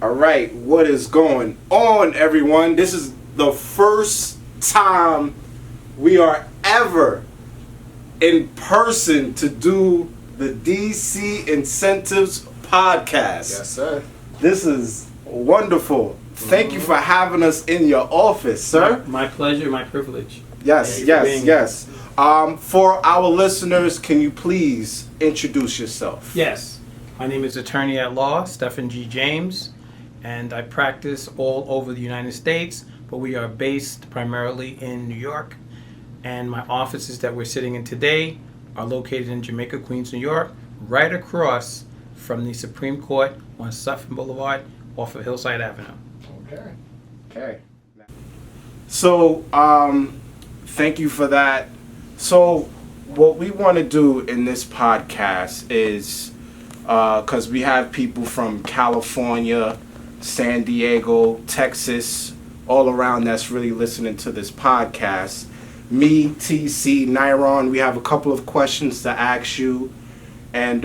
All right, what is going on, everyone? This is the first time we are ever in person to do the DC Incentives podcast. Yes, sir. This is wonderful. Thank you for having us in your office, sir. My pleasure, my privilege. Yes. For our listeners, can you please introduce yourself? Yes. My name is Attorney at Law, Stephen G. James, and I practice all over the United States, but we are based primarily in New York. And my offices that we're sitting in today are located in Jamaica, Queens, New York, right across from the Supreme Court on Sutphin Boulevard off of Hillside Avenue. Okay. So, thank you for that. So, what we want to do in this podcast is, because we have people from California, San Diego, Texas, all around that's really listening to this podcast. Me, TC, Nyron, we have a couple of questions to ask you. And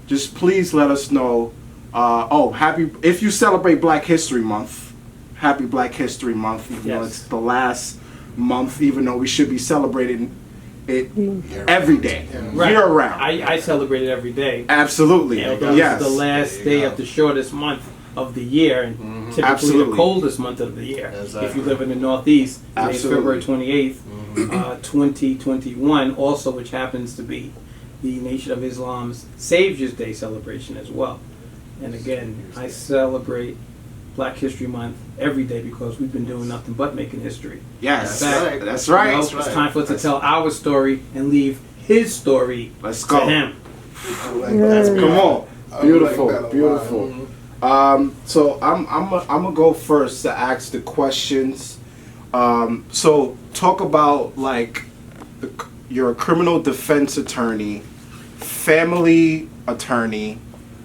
just please let us know. If you celebrate Black History Month, happy Black History Month, even though it's the last month, even though we should be celebrating it every day, year round. I celebrate it every day. Absolutely. Yes. It's the last day of the shortest month of the year, and typically the coldest month of the year. Exactly. If you live in the Northeast, today's February 28th, 2021, also, which happens to be the Nation of Islam's Savior's Day celebration as well. And again, I celebrate Black History Month every day because we've been doing nothing but making history. Yes, that's right. It's time for us to tell our story and leave his story to him. Come on. Beautiful. So I'm gonna go first to ask the questions. So talk about you're a criminal defense attorney, family attorney,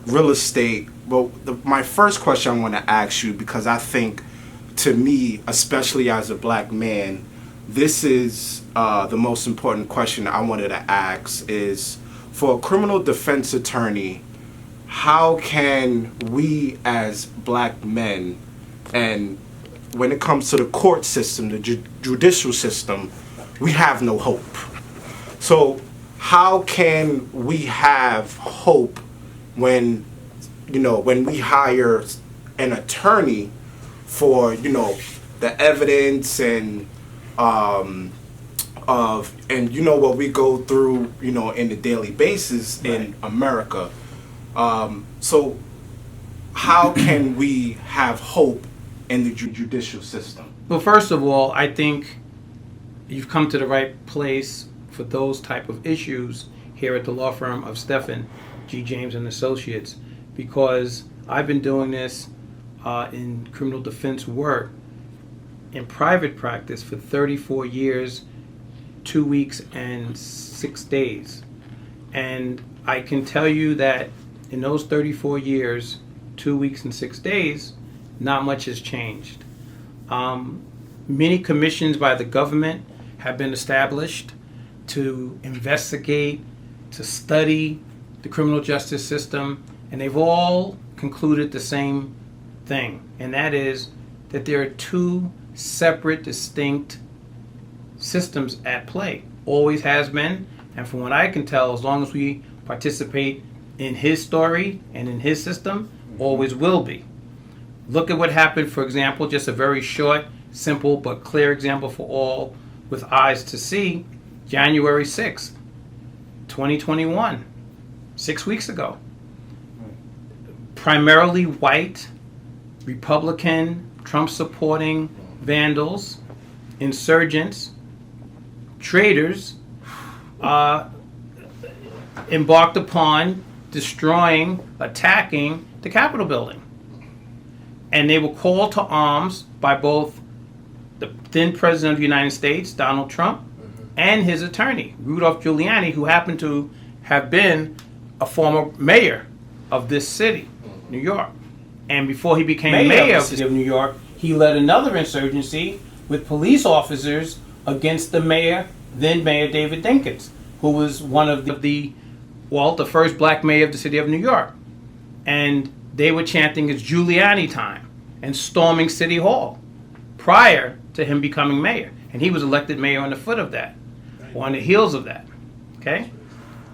real estate. Well, my first question I want to ask you, because I think, to me, especially as a black man, this is the most important question I wanted to ask is, for a criminal defense attorney, how can we as black men, and when it comes to the court system, the judicial system, we have no hope. So how can we have hope when we hire an attorney for, the evidence and what we go through, in the daily basis in America. So how can we have hope in the judicial system? Well, first of all, I think you've come to the right place for those type of issues here at the law firm of Stephen G. James and Associates, because I've been doing this in criminal defense work in private practice for 34 years, 2 weeks, and 6 days. And I can tell you that in those 34 years, 2 weeks, and 6 days, not much has changed. Many commissions by the government have been established to investigate, to study the criminal justice system, and they've all concluded the same thing, and that is that there are two separate, distinct systems at play. Always has been, and from what I can tell, as long as we participate in his story and in his system, always will be. Look at what happened, for example, just a very short, simple, but clear example for all with eyes to see, January 6th, 2021, 6 weeks ago. Primarily white, Republican, Trump-supporting vandals, insurgents, traitors embarked upon destroying, attacking the Capitol building. And they were called to arms by both the then President of the United States, Donald Trump, and his attorney, Rudolph Giuliani, who happened to have been a former mayor of this city, New York. And before he became mayor of the city of New York, he led another insurgency with police officers against the mayor, then Mayor David Dinkins, who was one of the first black mayor of the city of New York. And they were chanting it's Giuliani time and storming City Hall prior to him becoming mayor. And he was elected mayor on the foot of that, or on the heels of that. Okay?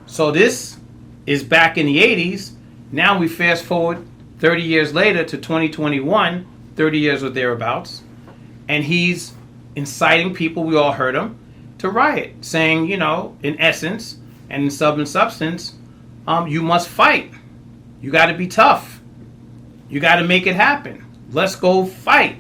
So this is back in the 80s. Now we fast forward 30 years later to 2021, 30 years or thereabouts, and he's inciting people, we all heard him, to riot, saying, you know, in essence and in substance, you must fight. You got to be tough. You got to make it happen. Let's go fight.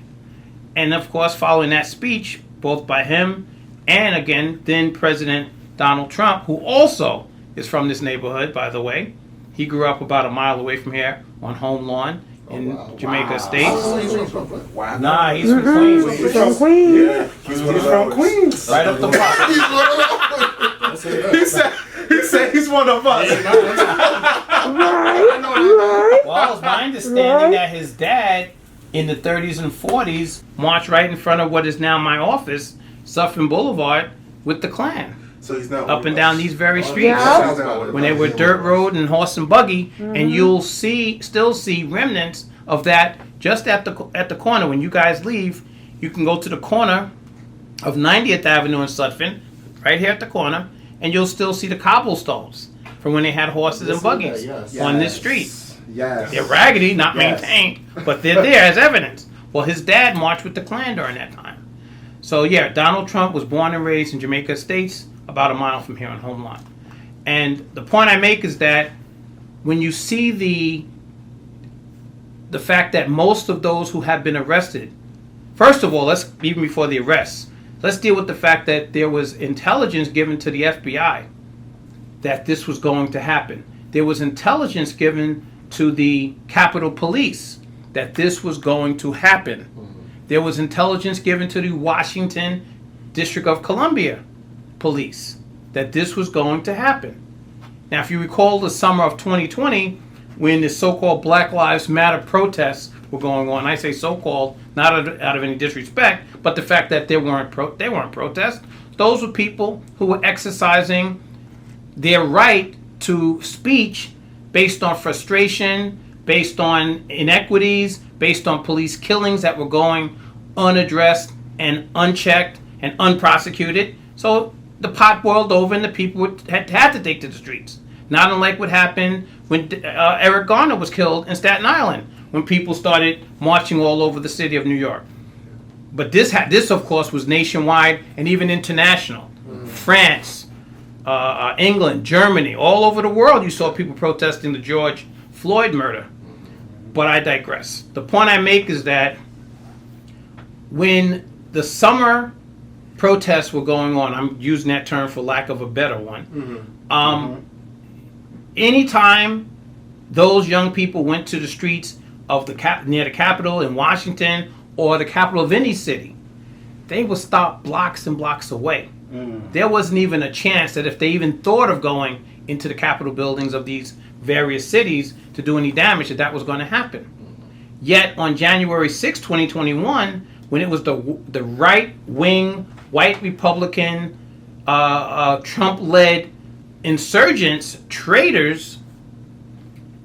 And of course, following that speech, both by him and again, then President Donald Trump, who also is from this neighborhood, by the way. He grew up about a mile away from here on home lawn in Jamaica Estates. Wow. Nah, he's from Queens. He's from Queens. Yeah. He's from Queens. Right up the block. He said he's one of us. Well, it's my understanding that his dad in the 30s and 40s marched right in front of what is now my office, Suffern Boulevard, with the Klan. So he's not up and down these very streets when they were dirt road and horse and buggy, and you'll still see remnants of that just at the corner. When you guys leave, you can go to the corner of 90th Avenue in Sutphin, right here at the corner, and you'll still see the cobblestones from when they had horses and buggies on this street. Yes. They're raggedy, not maintained, but they're there as evidence. Well, his dad marched with the Klan during that time. So yeah, Donald Trump was born and raised in Jamaica Estates, about a mile from here on home lawn. And the point I make is that when you see the fact that most of those who have been arrested, first of all, even before the arrests, let's deal with the fact that there was intelligence given to the FBI that this was going to happen. There was intelligence given to the Capitol Police that this was going to happen. There was intelligence given to the Washington District of Columbia Police that this was going to happen. Now, if you recall the summer of 2020, when the so-called Black Lives Matter protests were going on, I say so-called, not out of any disrespect, but the fact that they weren't protests. Those were people who were exercising their right to speech based on frustration, based on inequities, based on police killings that were going unaddressed and unchecked and unprosecuted. So the pot boiled over and the people had to take to the streets. Not unlike what happened when Eric Garner was killed in Staten Island, when people started marching all over the city of New York. But this of course, was nationwide and even international. France, England, Germany, all over the world you saw people protesting the George Floyd murder. But I digress. The point I make is that when the summer protests were going on, I'm using that term for lack of a better one, anytime those young people went to the streets of near the Capitol in Washington or the capital of any city, they were stopped blocks and blocks away. There wasn't even a chance that if they even thought of going into the Capitol buildings of these various cities to do any damage, that was going to happen. Yet on January 6, 2021, when it was the right-wing, white Republican, Trump-led insurgents, traitors,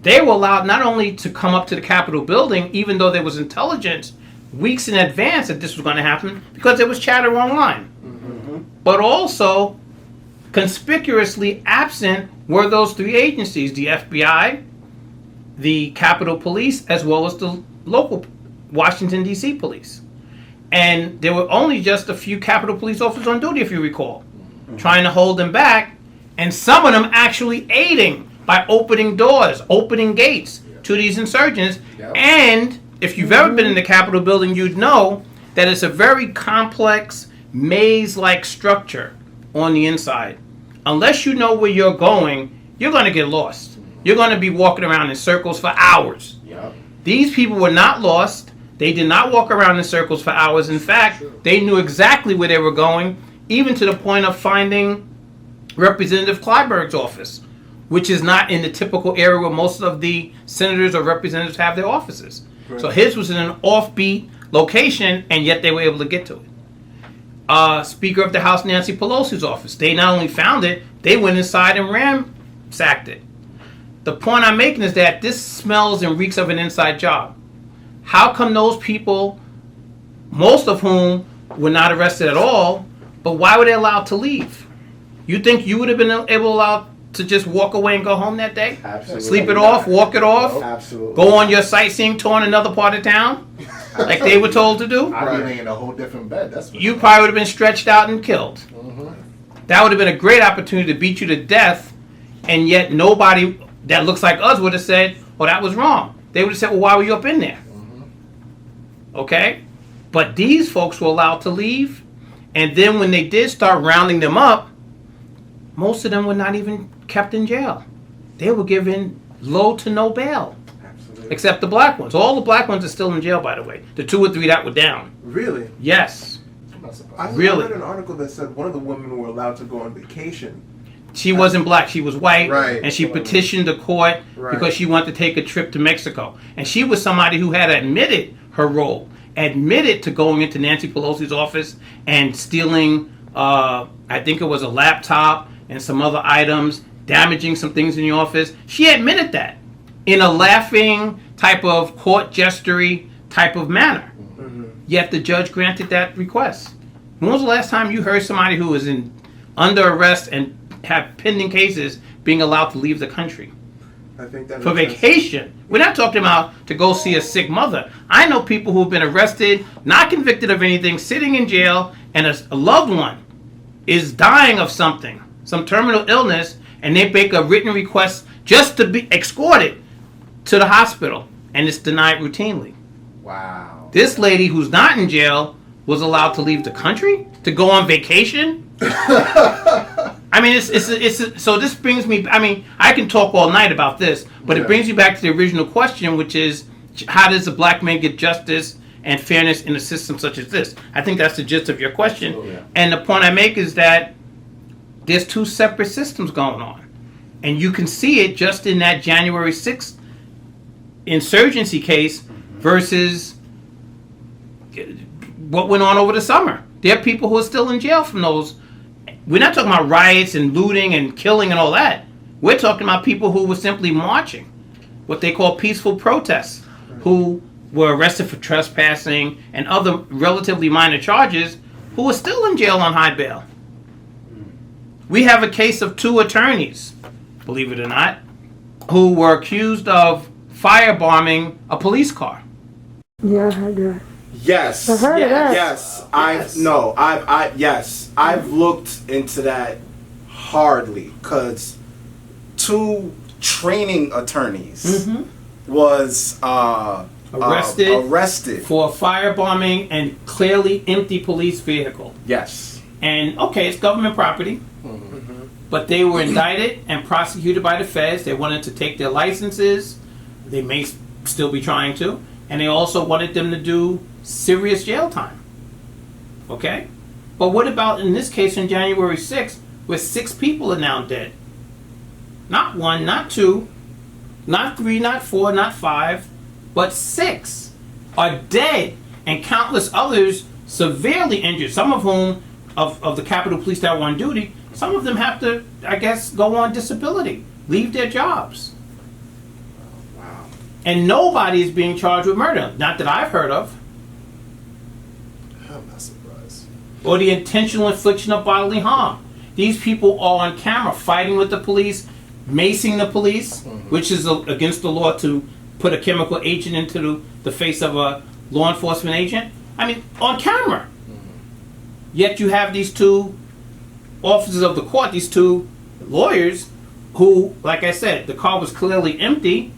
they were allowed not only to come up to the Capitol building, even though there was intelligence weeks in advance that this was going to happen, because there was chatter online. But also, conspicuously absent were those three agencies, the FBI, the Capitol Police, as well as the local Washington, D.C. police. And there were only just a few Capitol Police officers on duty, if you recall, trying to hold them back, and some of them actually aiding by opening doors, opening gates to these insurgents. And if you've ever been in the Capitol building, you'd know that it's a very complex, maze-like structure on the inside. Unless you know where you're going, you're going to get lost. You're going to be walking around in circles for hours. These people were not lost. They did not walk around in circles for hours. In fact, they knew exactly where they were going, even to the point of finding Representative Clyburg's office, which is not in the typical area where most of the senators or representatives have their offices. So his was in an offbeat location, and yet they were able to get to it. Speaker of the House Nancy Pelosi's office, they not only found it, they went inside and ransacked it. The point I'm making is that this smells and reeks of an inside job. How come those people, most of whom were not arrested at all, but why were they allowed to leave? You think you would have been allowed to just walk away and go home that day? Absolutely. Sleep it off, walk it off? Absolutely. Go on your sightseeing tour in another part of town? Like they were told to do? I'd be in a whole different bed. That's what You probably would have been stretched out and killed. Mm-hmm. That would have been a great opportunity to beat you to death, and yet nobody that looks like us would have said, oh, that was wrong. They would have said, well, why were you up in there? Okay? But these folks were allowed to leave, and then when they did start rounding them up, most of them were not even kept in jail. They were given low to no bail. Absolutely. Except the black ones. All the black ones are still in jail, by the way. The 2 or 3 that were down. Really? Yes. I'm not surprised. I Really? read an article that said one of the women were allowed to go on vacation. She wasn't black, she was white, Right. and she petitioned the court Right. because she wanted to take a trip to Mexico. And she was somebody who had admitted her role, admitted to going into Nancy Pelosi's office and stealing, I think it was a laptop and some other items, damaging some things in the office. She admitted that in a laughing type of court gestury type of manner. Yet the judge granted that request. When was the last time you heard somebody who was under arrest and have pending cases being allowed to leave the country I think that for makes sense. vacation? We're not talking about to go see a sick mother. I know people who've been arrested, not convicted of anything, sitting in jail, and a loved one is dying of something, some terminal illness, and they make a written request just to be escorted to the hospital, and it's denied routinely. Wow. This lady who's not in jail was allowed to leave the country to go on vacation. I mean, it's so this brings me. I mean, I can talk all night about this, but it brings me back to the original question, which is, how does a black man get justice and fairness in a system such as this? I think that's the gist of your question. Absolutely. And the point I make is that there's 2 separate systems going on, and you can see it just in that January 6th insurgency case versus what went on over the summer. There are people who are still in jail from those. We're not talking about riots and looting and killing and all that. We're talking about people who were simply marching, what they call peaceful protests, who were arrested for trespassing and other relatively minor charges, who are still in jail on high bail. We have a case of 2 attorneys, believe it or not, who were accused of firebombing a police car. Yeah, I heard that. Yes. I heard of that. Yes. I've looked into that hardly, because 2 training attorneys was Arrested for firebombing and clearly empty police vehicle. Yes. And okay, it's government property, but they were indicted and prosecuted by the feds. They wanted to take their licenses. They may still be trying to. And they also wanted them to do serious jail time. Okay? But what about in this case on January 6th, where 6 people are now dead? Not 1, not 2, not 3, not 4, not 5, but 6 are dead, and countless others severely injured, some of whom, of the Capitol Police that were on duty, some of them have to, I guess, go on disability, leave their jobs. Wow. And nobody is being charged with murder, not that I've heard of, I'm not surprised. or the intentional infliction of bodily harm. These people are on camera fighting with the police, macing the police, which is against the law to put a chemical agent into the face of a law enforcement agent. I mean, on camera. Yet you have these 2 officers of the court, these 2 lawyers, who, like I said, the car was clearly empty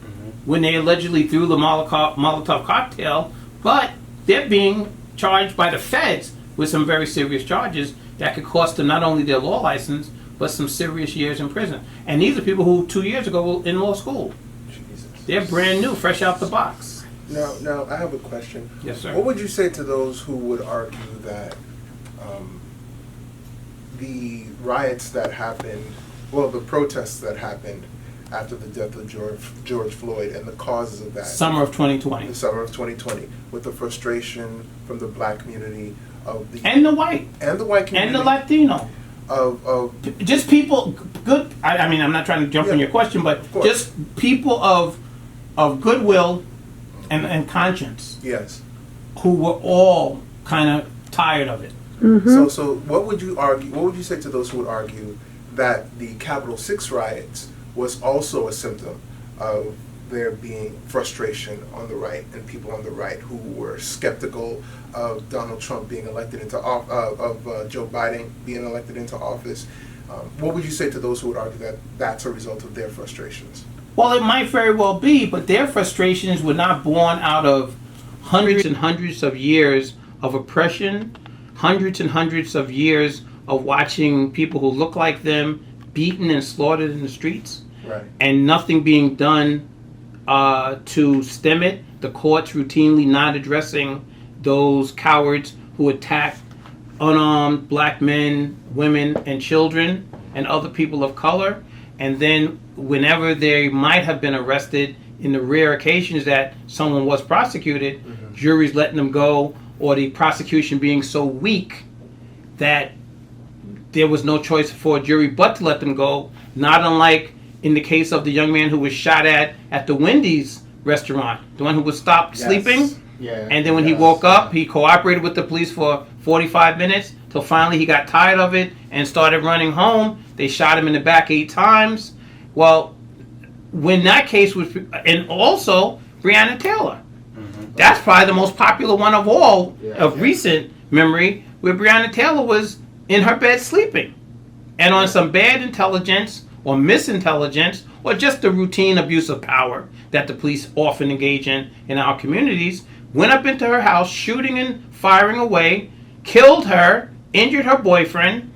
when they allegedly threw the Molotov cocktail, but they're being charged by the feds with some very serious charges that could cost them not only their law license, but some serious years in prison. And these are people who 2 years ago were in law school. Jesus. They're brand new, fresh out the box. Now, I have a question. Yes, sir. What would you say to those who would argue that the riots that happened, the protests that happened after the death of George Floyd and the causes of that, Summer of 2020. the summer of 2020, with the frustration from the black community of the And the white. and the white And community, the Latino. just people good. I mean, I'm not trying to jump on your question, but just people of goodwill and conscience. Yes. Who were all kind of tired of it. So what would you argue? What would you say to those who would argue that the Capitol 6 riots was also a symptom of there being frustration on the right and people on the right who were skeptical of Donald Trump being elected into of Joe Biden being elected into office? What would you say to those who would argue that that's a result of their frustrations? Well, it might very well be, but their frustrations were not born out of hundreds and hundreds of years of oppression, hundreds and hundreds of years of watching people who look like them beaten and slaughtered in the streets, Right. and nothing being done to stem it. The courts routinely not addressing those cowards who attack unarmed black men, women, and children, and other people of color. And then whenever they might have been arrested, in the rare occasions that someone was prosecuted, juries letting them go, or the prosecution being so weak that there was no choice for a jury but to let them go. Not unlike in the case of the young man who was shot at the Wendy's restaurant, the one who was stopped sleeping. Yeah. And then when he woke up, he cooperated with the police for 45 minutes till finally he got tired of it and started running home. They shot him in the back 8 times. Well, when that case was, and also Breonna Taylor. That's probably the most popular one of all recent memory, where Breonna Taylor was in her bed sleeping. And on some bad intelligence or misintelligence or just the routine abuse of power that the police often engage in our communities, went up into her house, shooting and firing away, killed her, injured her boyfriend,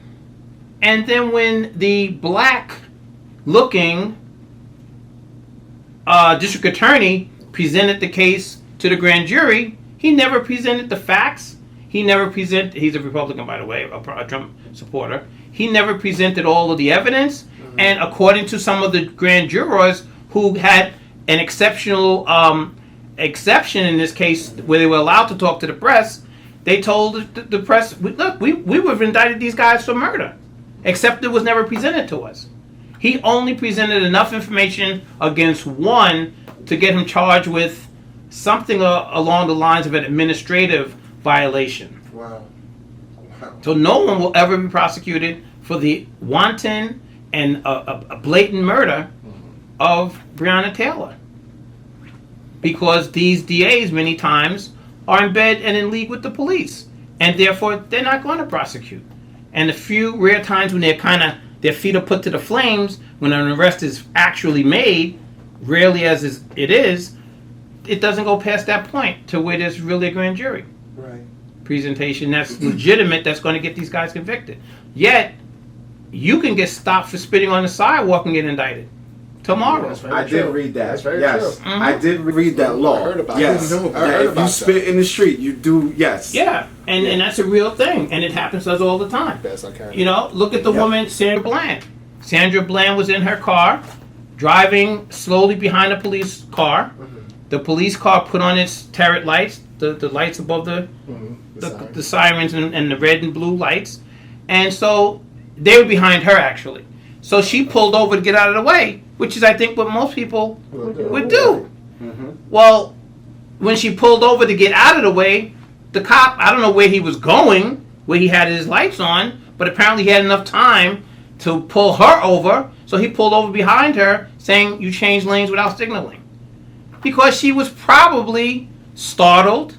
and then when the black-looking district attorney presented the case to the grand jury, he never presented the facts. He never presented, he's a Republican, by the way, a Trump supporter. He never presented all of the evidence. And according to some of the grand jurors who had an exceptional exception in this case where they were allowed to talk to the press, they told the press, look, we would have indicted these guys for murder, except it was never presented to us. He only presented enough information against one to get him charged with something along the lines of an administrative violation. Wow. So no one will ever be prosecuted for the wanton and a blatant murder of Breonna Taylor, because these DAs many times are in bed and in league with the police, and therefore they're not going to prosecute. And the few rare times when their feet are put to the flames, when an arrest is actually made, rarely as it is, it doesn't go past that point to where there's really a grand jury presentation that's legitimate, that's going to get these guys convicted. Yet, you can get stopped for spitting on the sidewalk and get indicted tomorrow. I did read that. That's very yes. true. I did read that law. I heard about yes. that. If you spit in the street, you do, yes. Yeah, and that's a real thing, and it happens to us all the time. Best I can. You know, look at the woman, Sandra Bland. Sandra Bland was in her car, driving slowly behind a police car. The police car put on its turret lights, the lights above the sirens and the red and blue lights. And so they were behind her, actually. So she pulled over to get out of the way, which is, I think, what most people would do. Well, when she pulled over to get out of the way, the cop, I don't know where he was going, where he had his lights on, but apparently he had enough time to pull her over, so he pulled over behind her, saying, "You changed lanes without signaling." Because she was probably startled,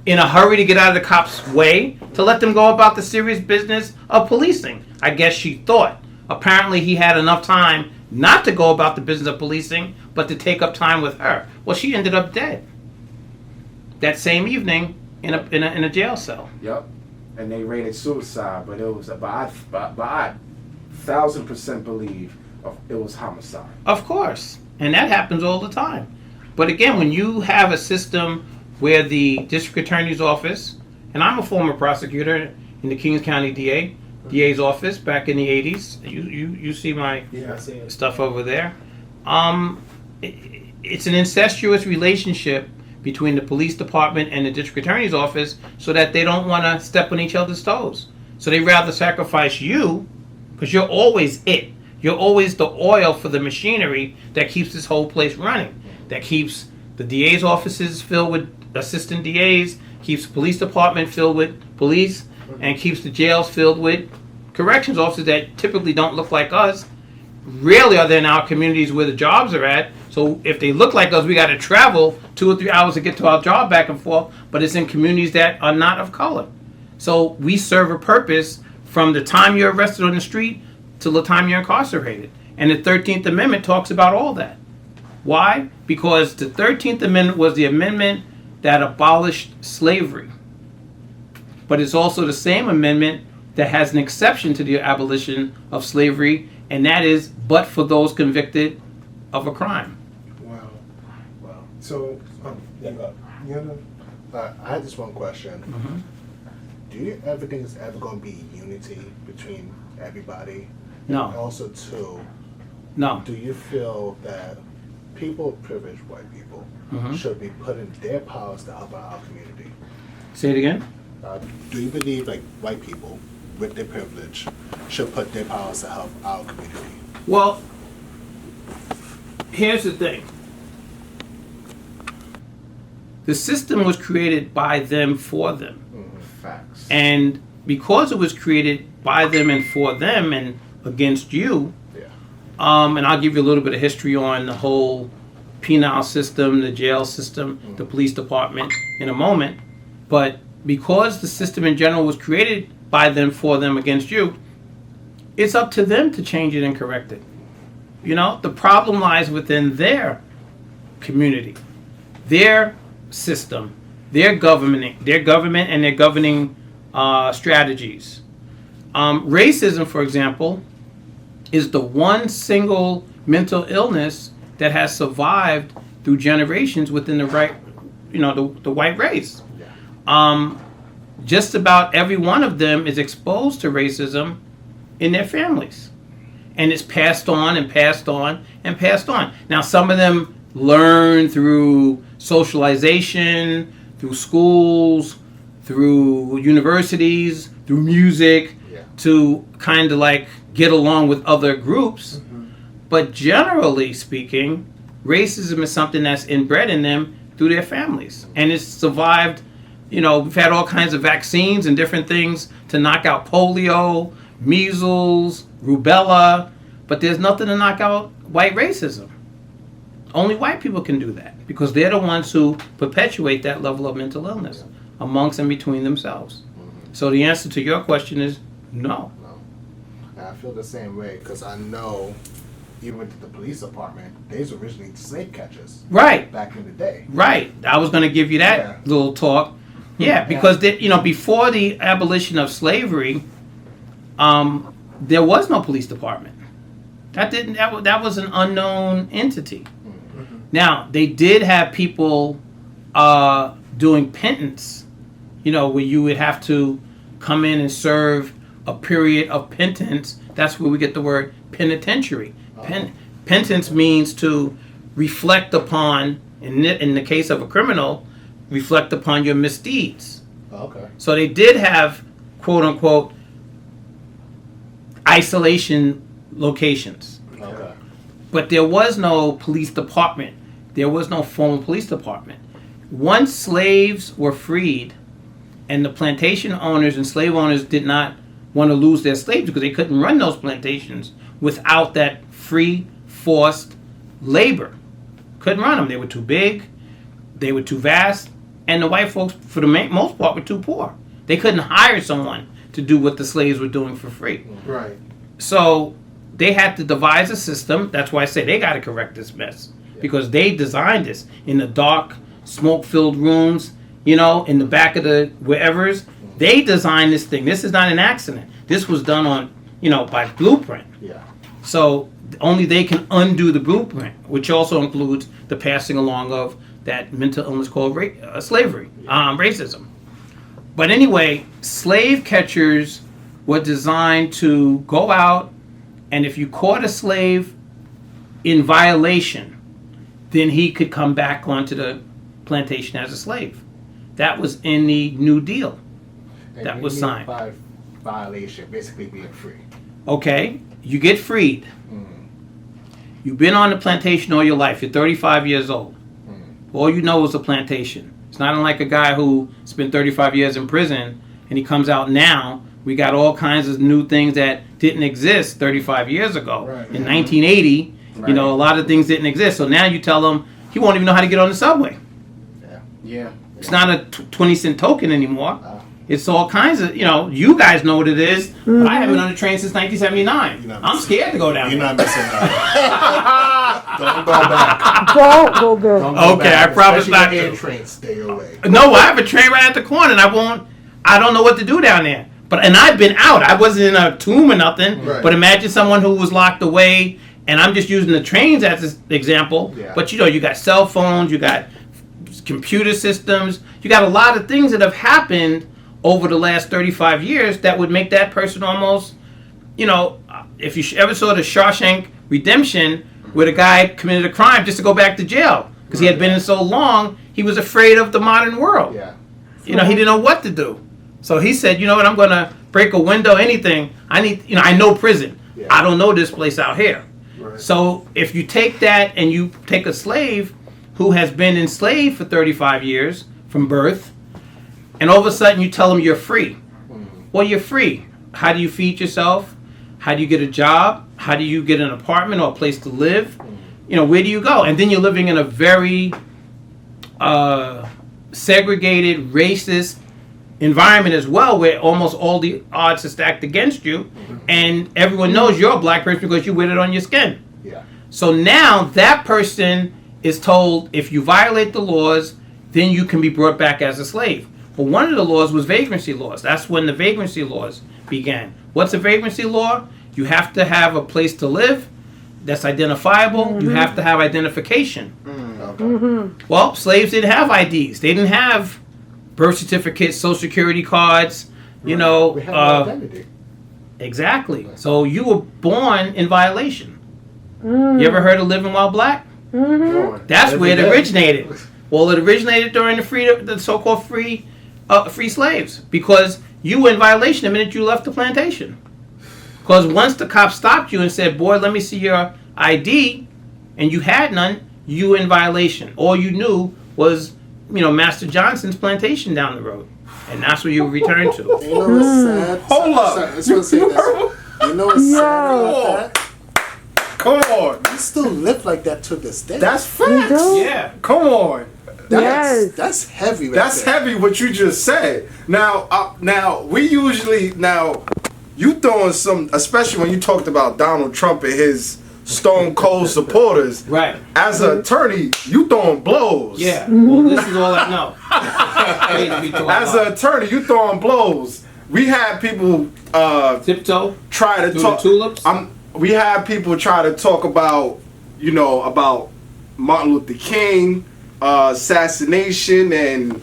in a hurry to get out of the cop's way, to let them go about the serious business of policing. I guess she thought. Apparently he had enough time not to go about the business of policing, but to take up time with her. Well, she ended up dead that same evening in a jail cell. Yep. And they rated suicide, but it was about 1,000% believe it was homicide. Of course. And that happens all the time. But again, when you have a system where the district attorney's office, and I'm a former prosecutor in the Kings County DA's office back in the 80s. You see my stuff over there. It's an incestuous relationship between the police department and the district attorney's office, so that they don't want to step on each other's toes. So they rather sacrifice you because you're always it. You're always the oil for the machinery that keeps this whole place running, that keeps the DA's offices filled with assistant DAs, keeps the police department filled with police, and keeps the jails filled with corrections officers that typically don't look like us. Rarely are they in our communities where the jobs are at. So if they look like us, we got to travel 2 or 3 hours to get to our job back and forth. But it's in communities that are not of color. So we serve a purpose from the time you're arrested on the street till the time you're incarcerated. And the 13th Amendment talks about all that. Why? Because the 13th Amendment was the amendment that abolished slavery. But it's also the same amendment that has an exception to the abolition of slavery, and that is but for those convicted of a crime. Wow. Wow. So, I had this one question. Mm-hmm. Do you ever think there's ever going to be unity between everybody? No. And also, too, No. do you feel that people, privileged white people, should be putting their powers to help out our community? Say it again? Do you believe like white people with their privilege should put their powers to help our community? Well, here's the thing. The system was created by them for them. Facts. And because it was created by them and for them and against you, Yeah. and I'll give you a little bit of history on the whole penal system, the jail system, the police department in a moment. But because the system in general was created by them, for them, against you, it's up to them to change it and correct it. You know, the problem lies within their community, their system, their government and their governing strategies. Racism, for example, is the one single mental illness that has survived through generations within the white race. Just about every one of them is exposed to racism in their families. And it's passed on and passed on and passed on. Now, some of them learn through socialization, through schools, through universities, through music, to kind of like get along with other groups. But generally speaking, racism is something that's inbred in them through their families. And it's survived. You know, we've had all kinds of vaccines and different things to knock out polio, measles, rubella, but there's nothing to knock out white racism. Only white people can do that because they're the ones who perpetuate that level of mental illness amongst and between themselves. So the answer to your question is no. And I feel the same way because I know even with the police department, they was originally slave catchers. Right. Back in the day. Right. I was going to give you that little talk. Yeah, because before the abolition of slavery, there was no police department. That was an unknown entity. Now they did have people doing penance, where you would have to come in and serve a period of penance. That's where we get the word penitentiary. Penance means to reflect upon, in the case of a criminal, reflect upon your misdeeds. Okay. So they did have, quote unquote, isolation locations. Okay. But there was no police department. There was no formal police department. Once slaves were freed, and the plantation owners and slave owners did not want to lose their slaves because they couldn't run those plantations without that free, forced labor. Couldn't run them. They were too big. They were too vast. And the white folks, for the most part, were too poor. They couldn't hire someone to do what the slaves were doing for free. Right. So they had to devise a system. That's why I say they got to correct this mess. Because they designed this in the dark, smoke-filled rooms, in the back of the wherevers. They designed this thing. This is not an accident. This was done on, by blueprint. Yeah. So only they can undo the blueprint, which also includes the passing along of that mental illness called slavery, racism. But anyway, slave catchers were designed to go out, and if you caught a slave in violation, then he could come back onto the plantation as a slave. That was in the New Deal And that you was mean signed. by violation, basically being free. Okay, you get freed. You've been on the plantation all your life. You're 35 years old. All you know is a plantation. It's not unlike a guy who spent 35 years in prison and he comes out now. We got all kinds of new things that didn't exist 35 years ago. Right. In 1980, you know, a lot of things didn't exist. So now you tell him he won't even know how to get on the subway. Yeah. It's not a 20-cent token anymore. It's all kinds of, you know, you guys know what it is, but I haven't been on a train since 1979. I'm scared to go down You're there. not missing nothing. Don't go back. Don't go back. Don't go Okay, back. I promise not Especially to. the train, stay away. No, I have a train right at the corner, and I don't know what to do down there. And I've been out. I wasn't in a tomb or nothing. Right. But imagine someone who was locked away, and I'm just using the trains as an example. Yeah. But you know, you got cell phones, you got computer systems, you got a lot of things that have happened over the last 35 years that would make that person almost, you know, if you ever saw the Shawshank Redemption, where the guy committed a crime just to go back to jail because he had been in so long, he was afraid of the modern world. Yeah. You know, he didn't know what to do. So he said, you know what, I'm going to break a window, anything. I know prison. Yeah. I don't know this place out here. Right. So if you take that and you take a slave who has been enslaved for 35 years from birth, and all of a sudden you tell him you're free. Well, you're free. How do you feed yourself? How do you get a job? How do you get an apartment or a place to live? You know, where do you go? And then you're living in a very segregated, racist environment as well, where almost all the odds are stacked against you, and everyone knows you're a black person because you wear it on your skin. Yeah. So now that person is told, if you violate the laws, then you can be brought back as a slave. Well, one of the laws was vagrancy laws. That's when the vagrancy laws began. What's a vagrancy law? You have to have a place to live that's identifiable. You have to have identification. Well, slaves didn't have IDs. They didn't have birth certificates, social security cards, you know. We have no identity. Exactly. So you were born in violation. You ever heard of living while black? That's where it originated. Well, it originated during the so-called free slaves, because you were in violation the minute you left the plantation. Because once the cops stopped you and said, boy, let me see your ID, and you had none, you were in violation. All you knew was, you know, Master Johnson's plantation down the road. And that's where you returned to. You know what's sad? Hold up. I just want to say this. You know what's sad about that? Come on. We still live like that to this day. That's facts. do? Yeah. Come on. Yes. That's heavy. Right That's there. heavy what you just said. Now we usually you throwing some, especially when you talked about Donald Trump and his stone cold supporters. Right. As an attorney, you throwing blows. Yeah. Well, this is all I know. As an attorney, you throwing blows. We had people Tiptoe try to through talk. the tulips. We had people try to talk about, you know, about Martin Luther King assassination and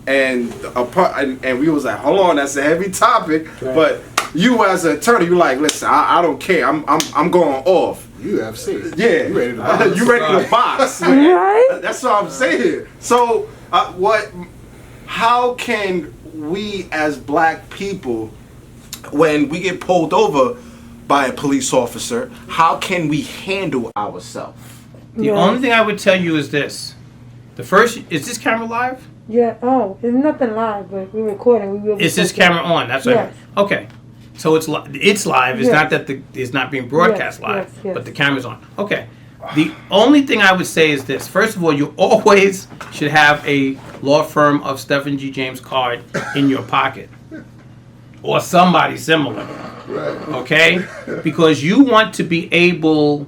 we was like, hold on, that's a heavy topic. Right. But you as an attorney, you like, listen, I don't care. I'm going off. UFC. Yeah, You ready to box? You ready to box? Right? That's what I'm saying. So, how can we as black people, when we get pulled over by a police officer, how can we handle ourselves? The only thing I would tell you is this. Is this camera live? Yeah. Oh, it's nothing live, but we're recording. Is this camera on? That's right. Yes. Okay. So it's live. It's Yes. not that it's not being broadcast Yes, live, yes, yes. but the camera's on. Okay. The only thing I would say is this. First of all, you always should have a law firm of Stephen G. James card in your pocket, or somebody similar. Right. Okay? Because you want to be able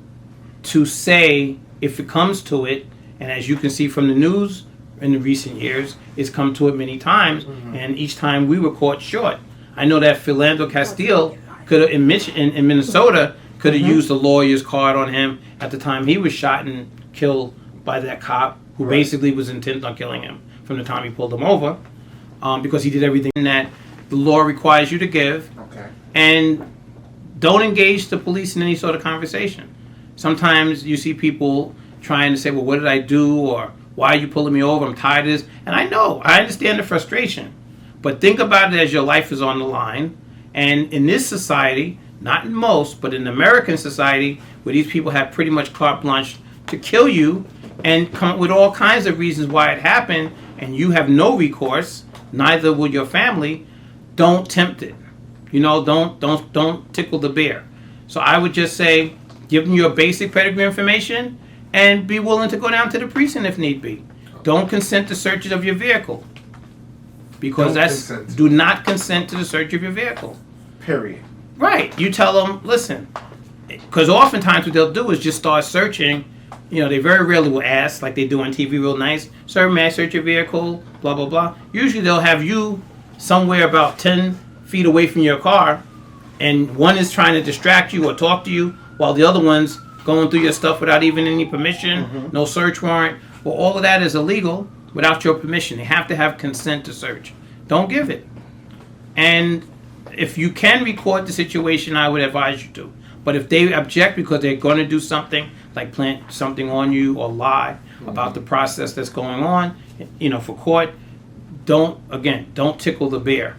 to say, if it comes to it, and as you can see from the news in the recent years, it's come to it many times, and each time we were caught short. I know that Philando Castile could have, in Minnesota, could have used a lawyer's card on him at the time he was shot and killed by that cop who basically was intent on killing him from the time he pulled him over, because he did everything that the law requires you to give. Okay. And don't engage the police in any sort of conversation. Sometimes you see people trying to say, well, what did I do? Or why are you pulling me over? I'm tired of this. And I understand the frustration. But think about it as your life is on the line. And in this society, not in most, but in American society, where these people have pretty much carte blanche to kill you and come up with all kinds of reasons why it happened, and you have no recourse, neither will your family, don't tempt it. You know, don't tickle the bear. So I would just say, give them your basic pedigree information and be willing to go down to the precinct if need be. Don't consent to searches of your vehicle. Because do not consent to the search of your vehicle. Period. Right. You tell them, listen, because oftentimes what they'll do is just start searching. You know, they very rarely will ask, like they do on TV real nice, sir, may I search your vehicle, blah, blah, blah. Usually they'll have you somewhere about 10 feet away from your car, and one is trying to distract you or talk to you, while the other one's going through your stuff without even any permission, no search warrant. Well, all of that is illegal without your permission. They have to have consent to search. Don't give it. And if you can record the situation, I would advise you to. But if they object because they're going to do something, like plant something on you or lie about the process that's going on, you know, for court, don't tickle the bear.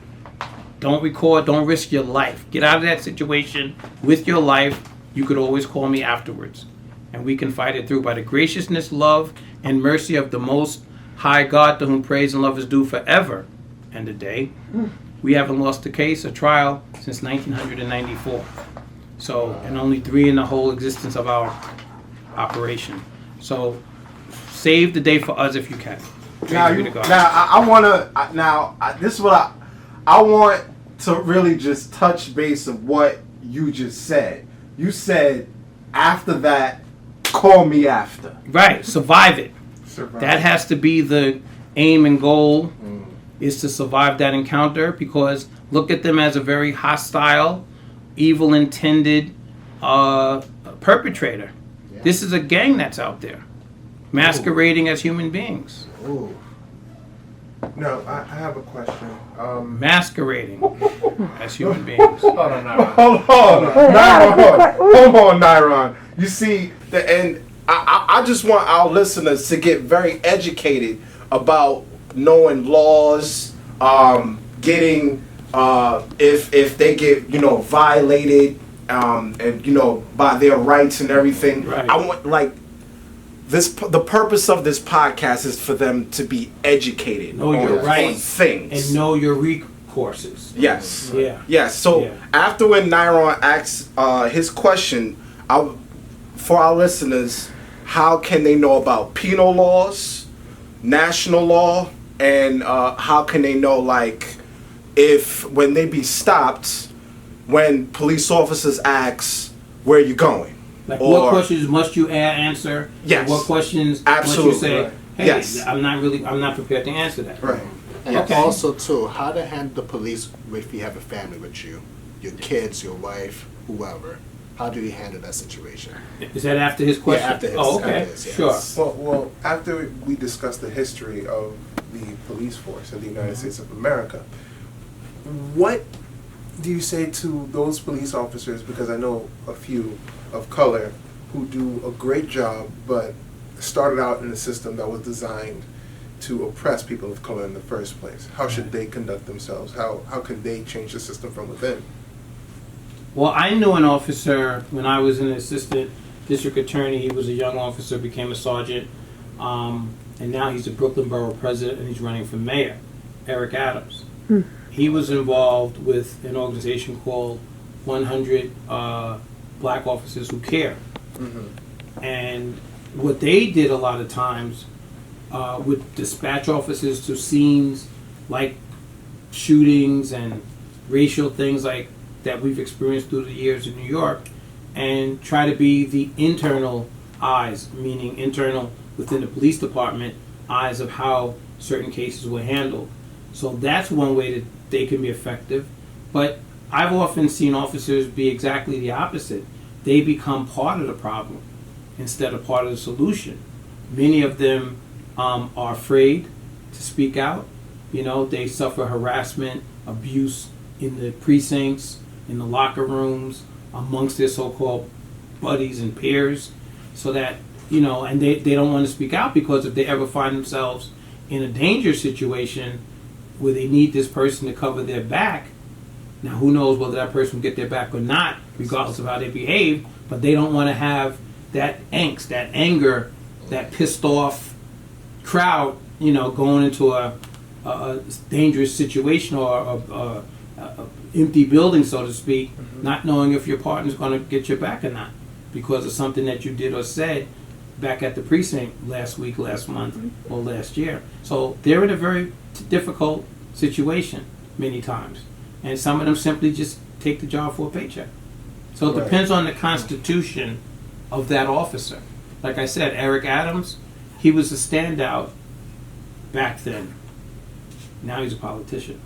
Don't record, don't risk your life. Get out of that situation with your life. You could always call me afterwards, and we can fight it through by the graciousness, love, and mercy of the Most High God, to whom praise and love is due forever and a day. We haven't lost a case, a trial, since 1994. So, and only 3 in the whole existence of our operation. So, save the day for us if you can. This is what I want to really just touch base of what you just said. You said, after that, call me after. Right, survive it. That has to be the aim and goal, is to survive that encounter, because look at them as a very hostile, evil intended perpetrator. Yeah. This is a gang that's out there, masquerading as human beings. Ooh. No, I have a question. Masquerading as human beings. Hold on, Nyron. You see, I just want our listeners to get very educated about knowing laws, getting if they get violated, and by their rights and everything. Right. I want the purpose of this podcast is for them to be educated know your rights on things and know your recourses. Yes. Yeah. Yes. So after when Nyron asks his question, for our listeners, how can they know about penal laws, national law, and how can they know, if when they be stopped, when police officers ask, where you going? What questions must you answer? Yes. What questions must you say? Hey, yes. I'm not prepared to answer that. Right. And also too, how to handle the police if you have a family with you, your kids, your wife, whoever. How do you handle that situation? Is that after his question? Yeah, after his. Oh, okay. Sure. Well, after we discuss the history of the police force of the United States of America, what do you say to those police officers, because I know a few of color who do a great job, but started out in a system that was designed to oppress people of color in the first place? How should they conduct themselves? How can they change the system from within? Well, I knew an officer when I was an assistant district attorney. He was a young officer, became a sergeant, and now he's the Brooklyn Borough president, and he's running for mayor, Eric Adams. He was involved with an organization called 100 Black Officers Who Care. And what they did a lot of times would dispatch officers to scenes like shootings and racial things like that we've experienced through the years in New York, and try to be the internal eyes, meaning internal within the police department, eyes of how certain cases were handled. So that's one way that they can be effective. But I've often seen officers be exactly the opposite. They become part of the problem instead of part of the solution. Many of them are afraid to speak out. They suffer harassment, abuse in the precincts, in the locker rooms, amongst their so-called buddies and peers, so that, and they don't want to speak out, because if they ever find themselves in a danger situation where they need this person to cover their back, Now, who knows whether that person will get their back or not, regardless of how they behave, but they don't want to have that angst, that anger, that pissed off crowd, going into a dangerous situation or a empty building, so to speak, not knowing if your partner's going to get your back or not because of something that you did or said back at the precinct last week, last month, or last year. So they're in a very difficult situation many times. And some of them simply just take the job for a paycheck. So it Right. depends on the constitution of that officer. Like I said, Eric Adams, he was a standout back then. Now he's a politician.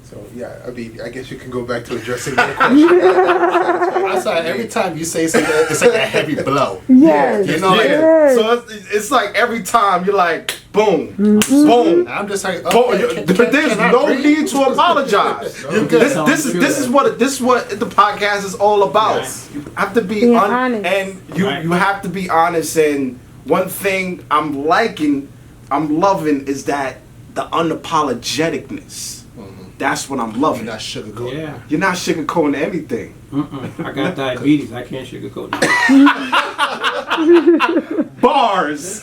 So yeah, I mean, I guess you can go back to addressing that question. I'm sorry, every time you say something, it's like a heavy blow. Yes. You know, like, yes. So it's like every time you're like, boom, boom. I'm just like, Boom. okay, But there's no need to apologize. You're good. This is what the podcast is all about. Yes. You have to be Being honest. and you Right. you have to be honest. And one thing I'm loving is that the unapologeticness. That's what I'm loving. You're not sugarcoating. Yeah. You're not sugarcoating anything. I got diabetes. I can't sugarcoat it. Bars,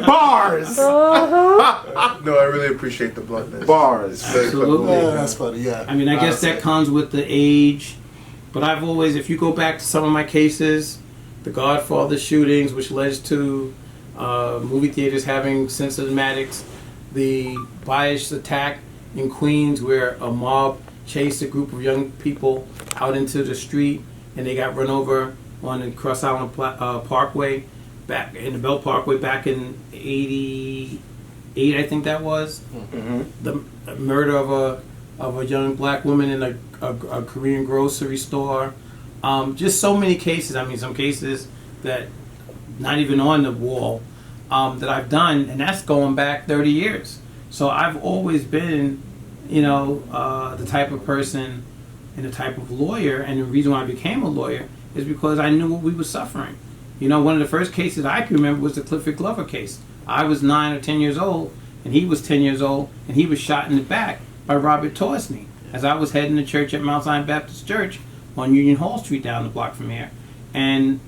bars, No, I really appreciate the bluntness. bars. Absolutely. Yeah, that's funny, yeah. I mean, I guess that comes with the age. But I've always, if you go back to some of my cases, the Godfather shootings, which led to movie theaters having sensormatics, the bias attack in Queens where a mob chased a group of young people out into the street and they got run over on the Cross Island Parkway, back in the Belt Parkway back in '88, I think that was. The murder of a young black woman in a Korean grocery store. Just so many cases. I mean, some cases that not even on the wall that I've done, and that's going back 30 years. So I've always been, the type of person and the type of lawyer, and the reason why I became a lawyer is because I knew what we were suffering. One of the first cases I can remember was the Clifford Glover case. I was 9 or 10 years old, and he was 10 years old, and he was shot in the back by Robert Torsney as I was heading to church at Mount Zion Baptist Church on Union Hall Street down the block from here. And,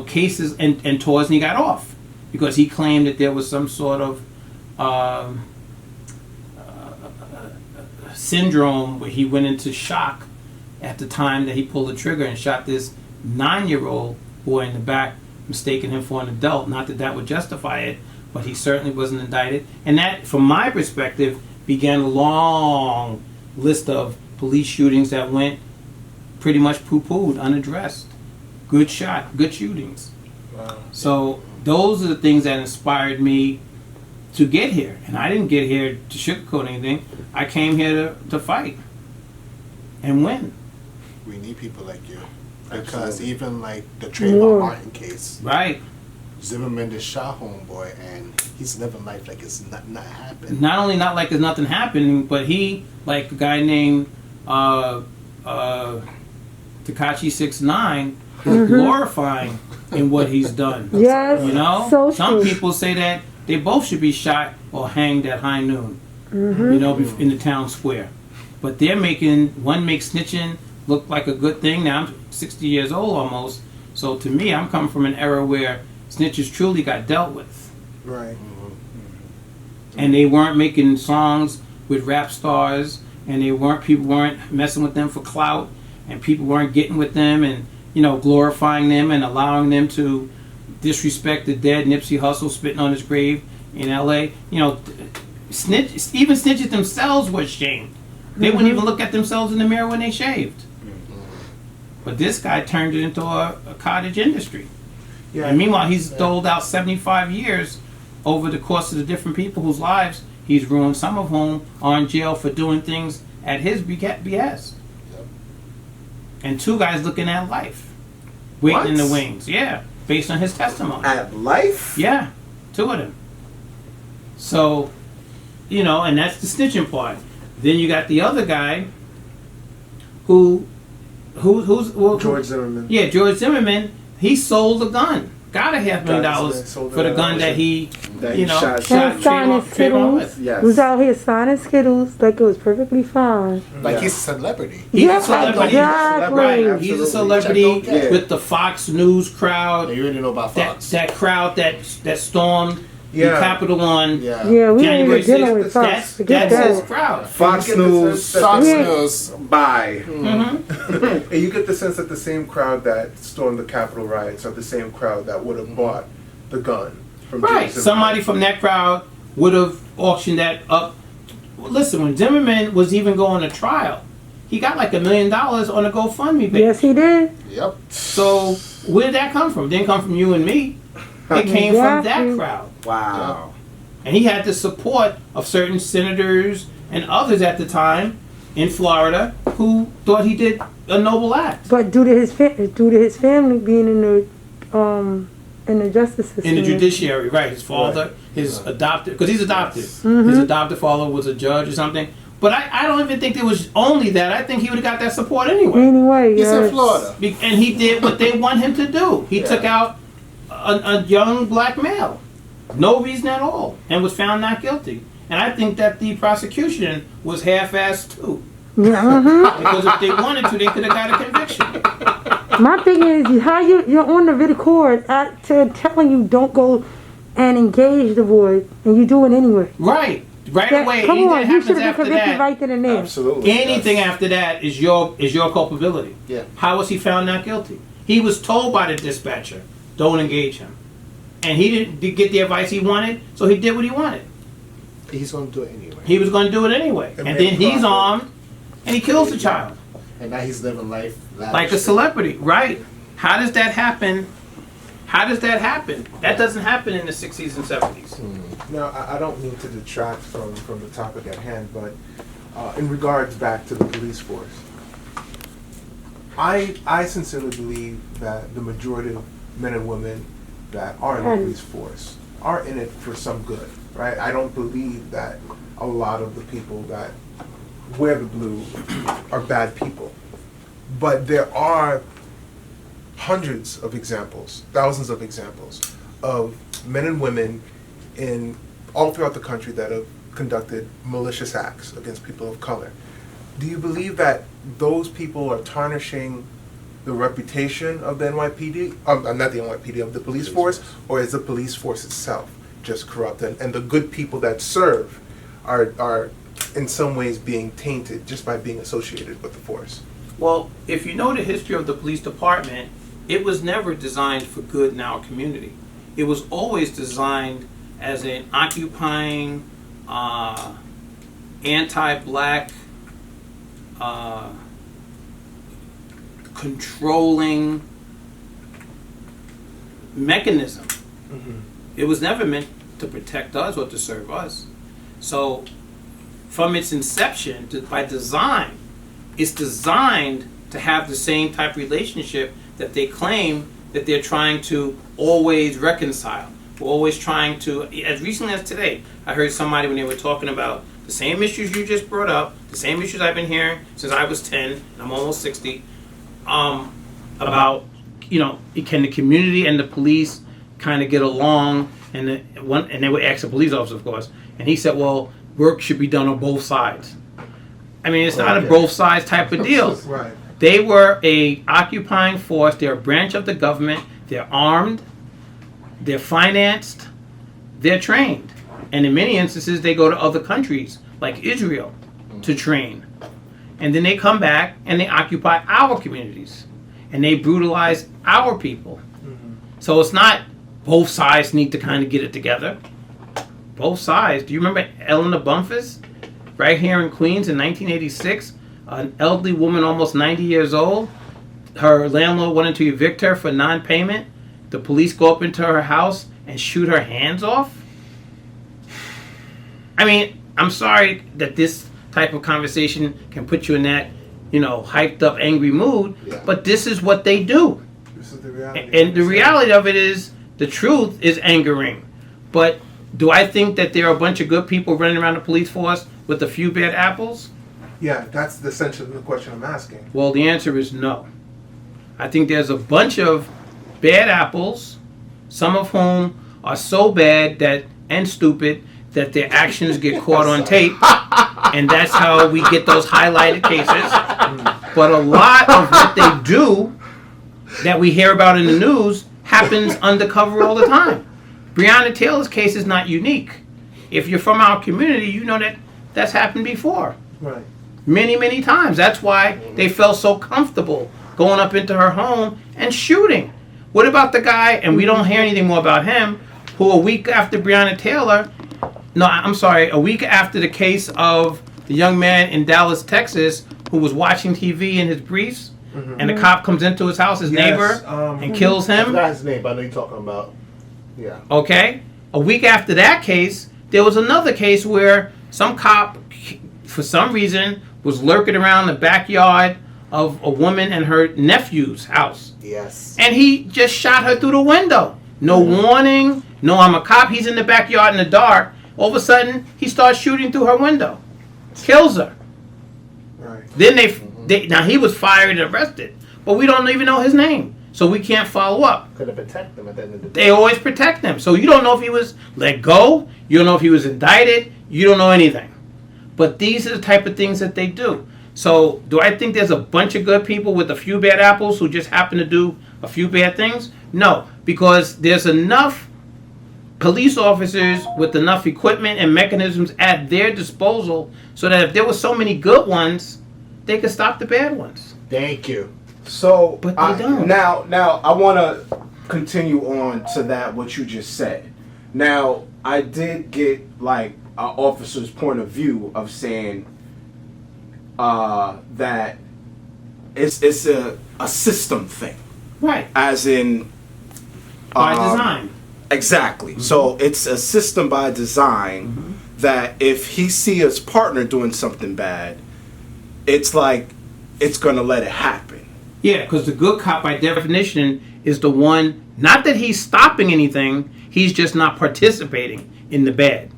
cases, and Torsney got off because he claimed that there was some sort of syndrome where he went into shock at the time that he pulled the trigger and shot this 9-year-old boy in the back, mistaking him for an adult. Not that that would justify it, but he certainly wasn't indicted. And that, from my perspective, began a long list of police shootings that went pretty much poo-pooed, unaddressed. Good shot, good shootings. Wow. So those are the things that inspired me to get here. And I didn't get here to sugarcoat anything. I came here to fight and win. We need people like you. Because Absolutely. even like the Trayvon Martin case, Right. Zimmerman just shot homeboy and he's living life like it's not happened. Not only not like there's nothing happening, but he, like a guy named Tekashi 6ix9ine, is glorifying in what he's done. Yes. So Some true. people say that they both should be shot or hanged at high noon, in the town square. But they're one makes snitching look like a good thing. Now I'm 60 years old almost, so to me, I'm coming from an era where snitches truly got dealt with. Right. And they weren't making songs with rap stars, and people weren't messing with them for clout, and people weren't getting with them and glorifying them and allowing them to disrespect the dead Nipsey Hussle, spitting on his grave in L.A. Even snitches themselves were ashamed. They wouldn't even look at themselves in the mirror when they shaved. But this guy turned it into a cottage industry. Yeah. And meanwhile, he's doled out 75 years over the course of the different people whose lives he's ruined, some of whom are in jail for doing things at his behest. Yep. And 2 guys looking at life, waiting in the What? wings. Yeah, based on his testimony. At life? Yeah, 2 of them. So, and that's the snitching part. Then you got the other guy who's George Zimmerman. Yeah, George Zimmerman. He sold a gun got a $500,000 Sold for the it gun at that he, That you he know, shot. And signing Trayvon Skittles. with. Yes. He was out here signing Skittles like it was perfectly fine. Like Yeah. he's a celebrity. He's Yeah, a celebrity. exactly. Right, Absolutely. he's a celebrity Which I don't get. with the Fox News crowd. You already know about Fox. That crowd that stormed the Yeah. Capitol on Yeah. Yeah, we ain't January even dealing 6th. with Fox. Forget That's his that. crowd. Fox You get the News. sense that Fox Yeah. News. Bye. Mm-hmm. And you get the sense that the same crowd that stormed the Capitol riots are the same crowd that would have bought the gun from Right. James Somebody from that crowd would have auctioned that up. Well, listen, when Zimmerman was even going to trial, he got like $1 million on a GoFundMe page. Yes, he did. Yep. So where did that come from? It didn't come from you and me. It came from that Exactly. crowd. Wow. And he had the support of certain senators and others at the time in Florida who thought he did a noble act. But due to his family being in the justice system. In the judiciary, right? His father, his adopted, because he's adopted. His adopted father was a judge or something. But I don't even think there was only that. I think he would have got that support anyway. Anyway, He's in yes. Florida. And he did what they want him to do. He took out a young black male. No reason at all. And was found not guilty. And I think that the prosecution was half-assed too. Yeah, Because if they wanted to, they could have got a conviction. My thing is how you're on the record to telling you don't go and engage the boy, and you do it anyway. Right. Right That- away. come Anything on, that you happens should have been after convicted that, right then and there. Absolutely. anything yes. after that is your culpability. Yeah. How was he found not guilty? He was told by the dispatcher, don't engage him. And he didn't get the advice he wanted, so he did what he wanted. He's going to do it anyway. He was going to do it anyway. And And made then he's profit. armed, and he kills the child. And now he's living life Like a lavishly. celebrity, right? How does that happen? How does that happen? That doesn't happen in the 60s and 70s. Now, I don't mean to detract from the topic at hand, but in regards back to the police force, I sincerely believe that the majority of men and women that are in the police force are in it for some good, right? I don't believe that a lot of the people that wear the blue are bad people. But there are hundreds of examples, thousands of examples of men and women in all throughout the country that have conducted malicious acts against people of color. Do you believe that those people are tarnishing the reputation of the NYPD, not the NYPD, of the police force, or is the police force itself just corrupt, and the good people that serve are in some ways being tainted just by being associated with the force? Well, if you know the history of the police department, it was never designed for good in our community. It was always designed as an occupying, anti-black, controlling mechanism. It was never meant to protect us or to serve us. So, from its inception, by design, it's designed to have the same type of relationship that they claim that they're trying to always reconcile. We're always trying to, as recently as today, I heard somebody when they were talking about the same issues you just brought up, the same issues I've been hearing since I was 10, and I'm almost 60, about, can the community and the police kind of get along? And they would ask the police officer, of course, and he said, well, work should be done on both sides. I mean, it's not a both sides type of deal. Right. They were a occupying force. They're a branch of the government. They're armed. They're financed. They're trained. And in many instances, they go to other countries, like Israel, to train. And then they come back and they occupy our communities. And they brutalize our people. So it's not both sides need to kind of get it together. Both sides. Do you remember Eleanor Bumpus? Right here in Queens in 1986, an elderly woman, almost 90 years old. Her landlord wanted to evict her for non-payment. The police go up into her house and shoot her hands off. I mean, I'm sorry that this type of conversation can put you in that, hyped up, angry mood, but this is what they do. This is the reality. And the reality of it is, the truth is angering. But do I think that there are a bunch of good people running around the police force with a few bad apples? Yeah, that's the essential the question I'm asking. Well, the answer is no. I think there's a bunch of bad apples some of whom are so bad that and stupid that their actions get caught on tape, and that's how we get those highlighted cases. But a lot of what they do that we hear about in the news happens undercover all the time. Breonna Taylor's case is not unique. If you're from our community, you know that that's happened before. Right. Many, many times. That's why they felt so comfortable going up into her home and shooting. What about the guy, and we don't hear anything more about him, who a week after Breonna Taylor, a week after the case of the young man in Dallas, Texas, who was watching TV in his briefs, and the cop comes into his house, his neighbor, and kills I him. forgot his name, but I know you're talking about. Yeah. Okay? A week after that case, there was another case where some cop, for some reason, was lurking around the backyard of a woman and her nephew's house. Yes. And he just shot her through the window. No warning. No, I'm a cop. He's in the backyard in the dark. All of a sudden, he starts shooting through her window. Kills her. Right. Then now he was fired and arrested, but we don't even know his name, so we can't follow up. Could have protected them at the end of the day. They always protect them, so you don't know if he was let go. You don't know if he was indicted. You don't know anything. But these are the type of things that they do. So do I think there's a bunch of good people with a few bad apples who just happen to do a few bad things? No, because there's enough police officers with enough equipment and mechanisms at their disposal so that if there were so many good ones, they could stop the bad ones. Thank you. So But they don't. Now I want to continue on to that what you just said. Now I did get like an officer's point of view of saying that it's a system thing, Right. as in By design. Exactly. So it's a system by design that if he see his partner doing something bad, it's like it's gonna let it happen. Yeah, because the good cop, by definition, is the one, not that he's stopping anything, he's just not participating in the bad.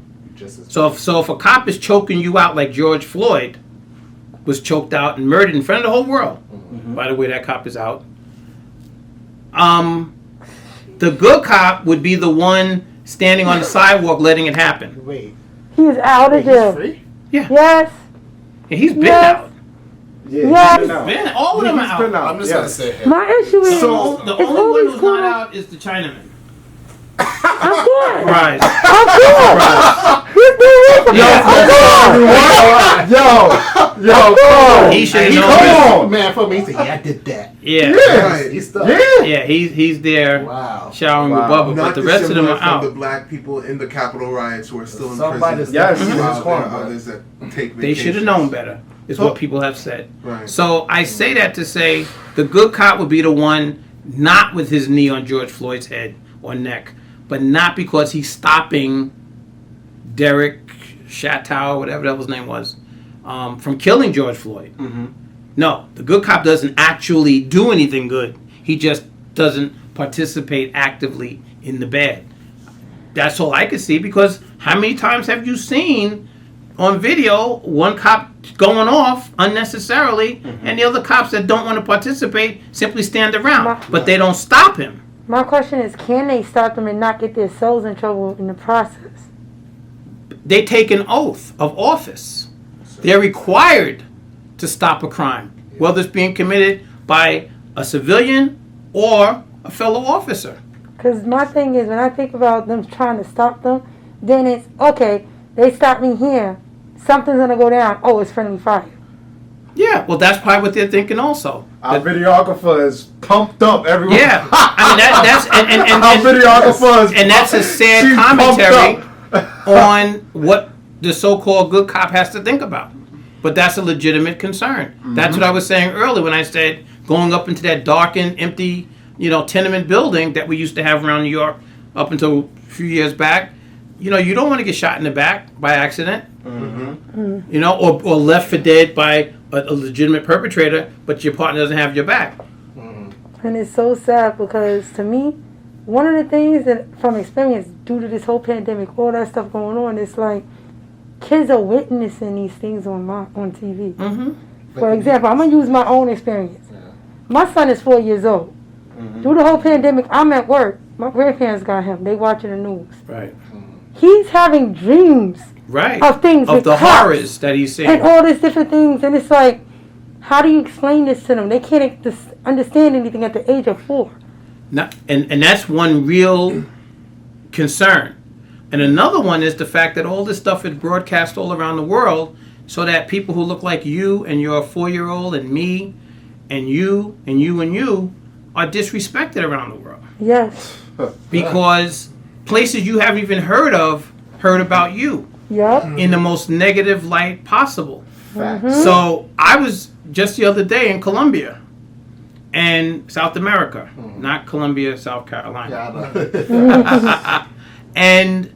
So if a cop is choking you out like George Floyd was choked out and murdered in front of the whole world, by the way, that cop is out. The good cop would be the one standing on the sidewalk letting it happen. Wait. He is out of He's jail. free? Yeah. Yes. And he's been Yes. out. Yeah, Yes. he's been out. Man, all of them are He's been out. out. I'm just going to say him. My issue is So- The it's only one always who's cool. not out is the Chinaman. I'm good. Right. I'm good. He's doing it. I'm good. Yo, He should have Come known. on. Man, for me, he said, yeah, I did that. Yeah. Right. He's stuck. Yeah, he's there Wow. showering Wow. with Bubba, Not but the rest of them are dissimilar from the out. black people in the Capitol riots who are still in Somebody's prison. Yes, Mhm. he's While there gone, are man. others that take They should have vacations. known better, is So- what people have said. Right. So I say that to say the good cop would be the one not with his knee on George Floyd's head or neck, but not because he's stopping Derek Chateau, whatever the hell his name was, from killing George Floyd. No, the good cop doesn't actually do anything good. He just doesn't participate actively in the bad. That's all I could see, because how many times have you seen on video one cop going off unnecessarily and the other cops that don't want to participate simply stand around, but they don't stop him? My question is, can they stop them and not get themselves in trouble in the process? They take an oath of office. They're required to stop a crime, whether it's being committed by a civilian or a fellow officer. Because my thing is, when I think about them trying to stop them, then it's, okay, they stopped me here. Something's going to go down. Oh, it's friendly fire. Yeah, well, that's probably what they're thinking also. Our videographer is pumped up. Everyone. Yeah, I mean that's Our videographer is. and that's a sad She's commentary pumped on what the so-called good cop has to think about. But that's a legitimate concern. That's what I was saying earlier when I said going up into that darkened, empty, tenement building that we used to have around New York up until a few years back. You don't want to get shot in the back by accident. Or left for dead by a legitimate perpetrator, but your partner doesn't have your back. And it's so sad because, to me, one of the things that, from experience, due to this whole pandemic, all that stuff going on, it's like kids are witnessing these things on TV. For example, I'm going to use my own experience. My son is 4 years old. Through the whole pandemic, I'm at work. my grandparents got him. They watching the news. Right. He's having dreams Right. of things Of with the cops horrors that he's seeing. and all these different things, and it's like, how do you explain this to them? They can't understand anything at the age of 4. And that's one real concern. And another one is the fact that all this stuff is broadcast all around the world so that people who look like you and your 4-year-old and me and you and you and you are disrespected around the world. Yes. Because places you haven't even heard about you Yep. in the most negative light possible. Facts. So I was just the other day in Colombia and South America, not Columbia, South Carolina. And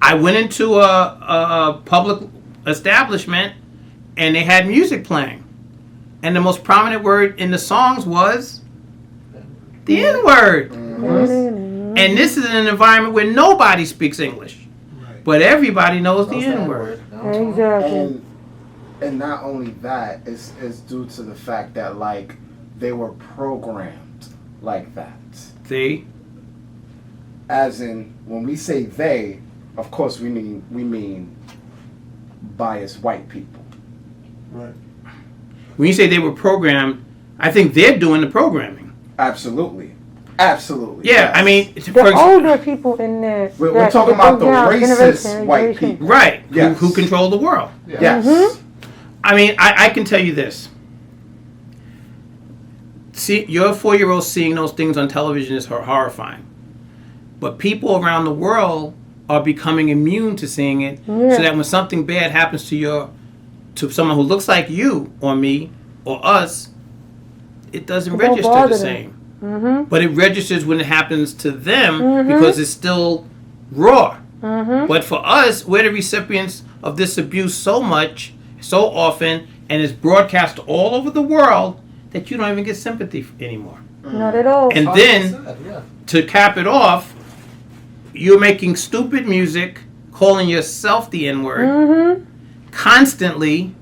I went into a public establishment and they had music playing. And the most prominent word in the songs was the N-word. And this is an environment where nobody speaks English. But everybody knows the N-word. Exactly. And not only that, it's due to the fact that, like, they were programmed like that. See? As in, when we say they, of course we mean biased white people. Right. When you say they were programmed, I think they're doing the programming. Absolutely. Absolutely. Yeah, yes. I mean, The older people in there. We're talking about the racist white people. right, Yes. who control the world. Yes. I mean, I can tell you this. See, your 4-year-old seeing those things on television is horrifying. But people around the world are becoming immune to seeing it, so that when something bad happens to someone who looks like you or me or us, it doesn't register the same. But it registers when it happens to them because it's still raw. But for us, we're the recipients of this abuse so often, and it's broadcast all over the world that you don't even get sympathy anymore. Not at all. And then, to cap it off, you're making stupid music, calling yourself the N-word, constantly,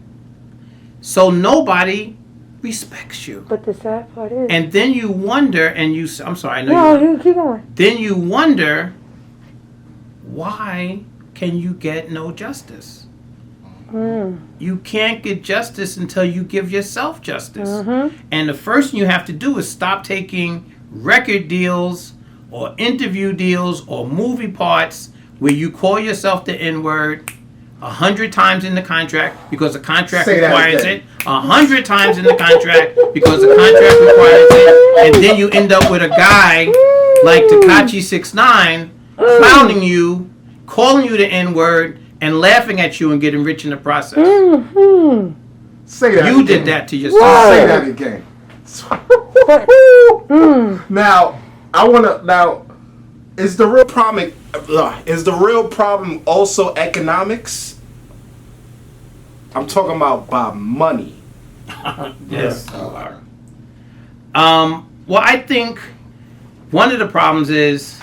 so nobody respects you. But the sad part is. And then you wonder, I'm sorry, I know No, you keep going. Then you wonder, why can you get no justice? You can't get justice until you give yourself justice. And the first thing you have to do is stop taking record deals or interview deals or movie parts where you call yourself the N-word 100 times in the contract because the contract requires it, 100 times in the contract because the contract requires it, and then you end up with a guy like Tekashi 6ix9ine clowning you, calling you the N-word, and laughing at you and getting rich in the process. Say that You again. did that to yourself. Whoa. Say that again. Now, is the real problem also economics? I'm talking about money. Yes, you are. Well, I think one of the problems is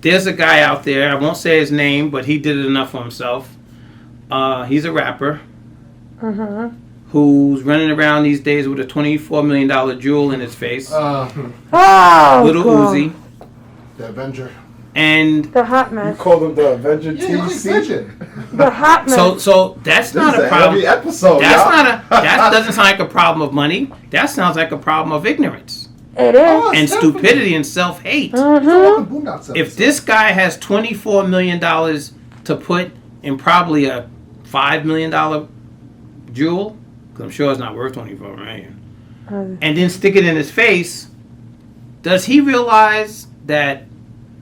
there's a guy out there, I won't say his name, but he did it enough for himself. He's a rapper who's running around these days with a $24 million jewel in his face. Little Uzi. The Avenger. And The hot mess. You call them the Avenger TC? The hot mess. so that's This not is a problem. heavy episode, That doesn't sound like a problem of money. That sounds like a problem of ignorance It is. and stupidity and self-hate. If this guy has $24 million to put in probably a $5 million jewel, because I'm sure it's not worth $24 million, and then stick it in his face, does he realize that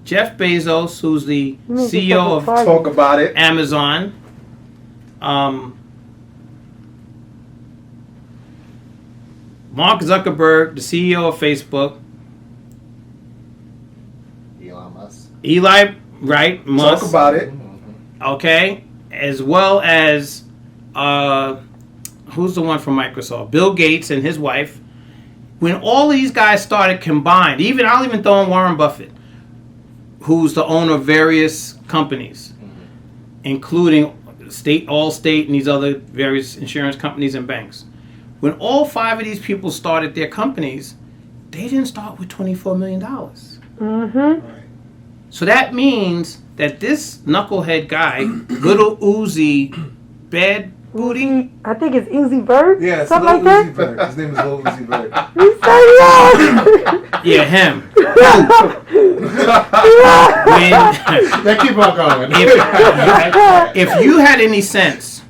Jeff Bezos, who's the CEO of Talk about it. Amazon, Mark Zuckerberg, the CEO of Facebook, Elon Musk. Eli, right, Musk, Talk about it. okay, as well as who's the one from Microsoft, Bill Gates and his wife. When all these guys started combined, I'll even throw in Warren Buffett, who's the owner of various companies, including Allstate and these other various insurance companies and banks. When all 5 of these people started their companies, they didn't start with $24 million. Mm-hmm. So that means that this knucklehead guy, little Uzi, bad booty. I think it's Uzi Bird. Yeah, it's something Lil like Uzi that. Vert. His name is Lil Uzi Vert. You say yeah. Yeah, him. When, Now keep on going. if you had any sense,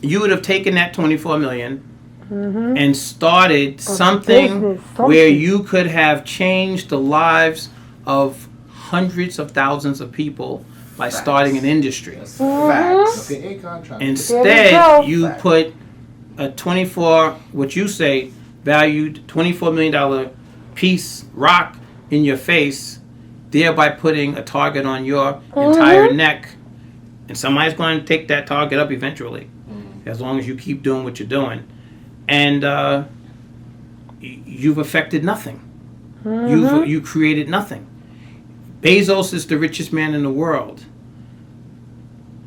you would have taken that 24 million and started something business, where something. you could have changed the lives of hundreds of thousands of people by starting an industry. Facts. Okay, a contract. There we Instead, go. you put a what you say, valued $24 million piece rock in your face, thereby putting a target on your entire neck. And somebody's going to take that target up eventually, as long as you keep doing what you're doing. And you've affected nothing. You created nothing. Bezos is the richest man in the world.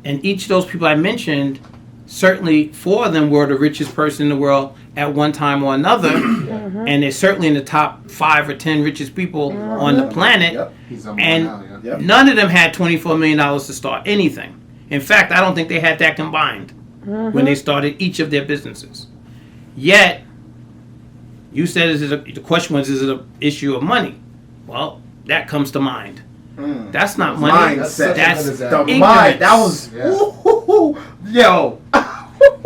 And each of those people I mentioned, certainly 4 of them were the richest person in the world at one time or another. And they're certainly in the top 5 or 10 richest people on the planet. Yep. He's on And now, yeah. Yep. none of them had $24 million to start anything. In fact, I don't think they had that combined when they started each of their businesses. Yet, you said the question was, is it an issue of money? Well, that comes to mind. That's not money. Mindset. That's The ignorance. mind. That was Yeah. yo.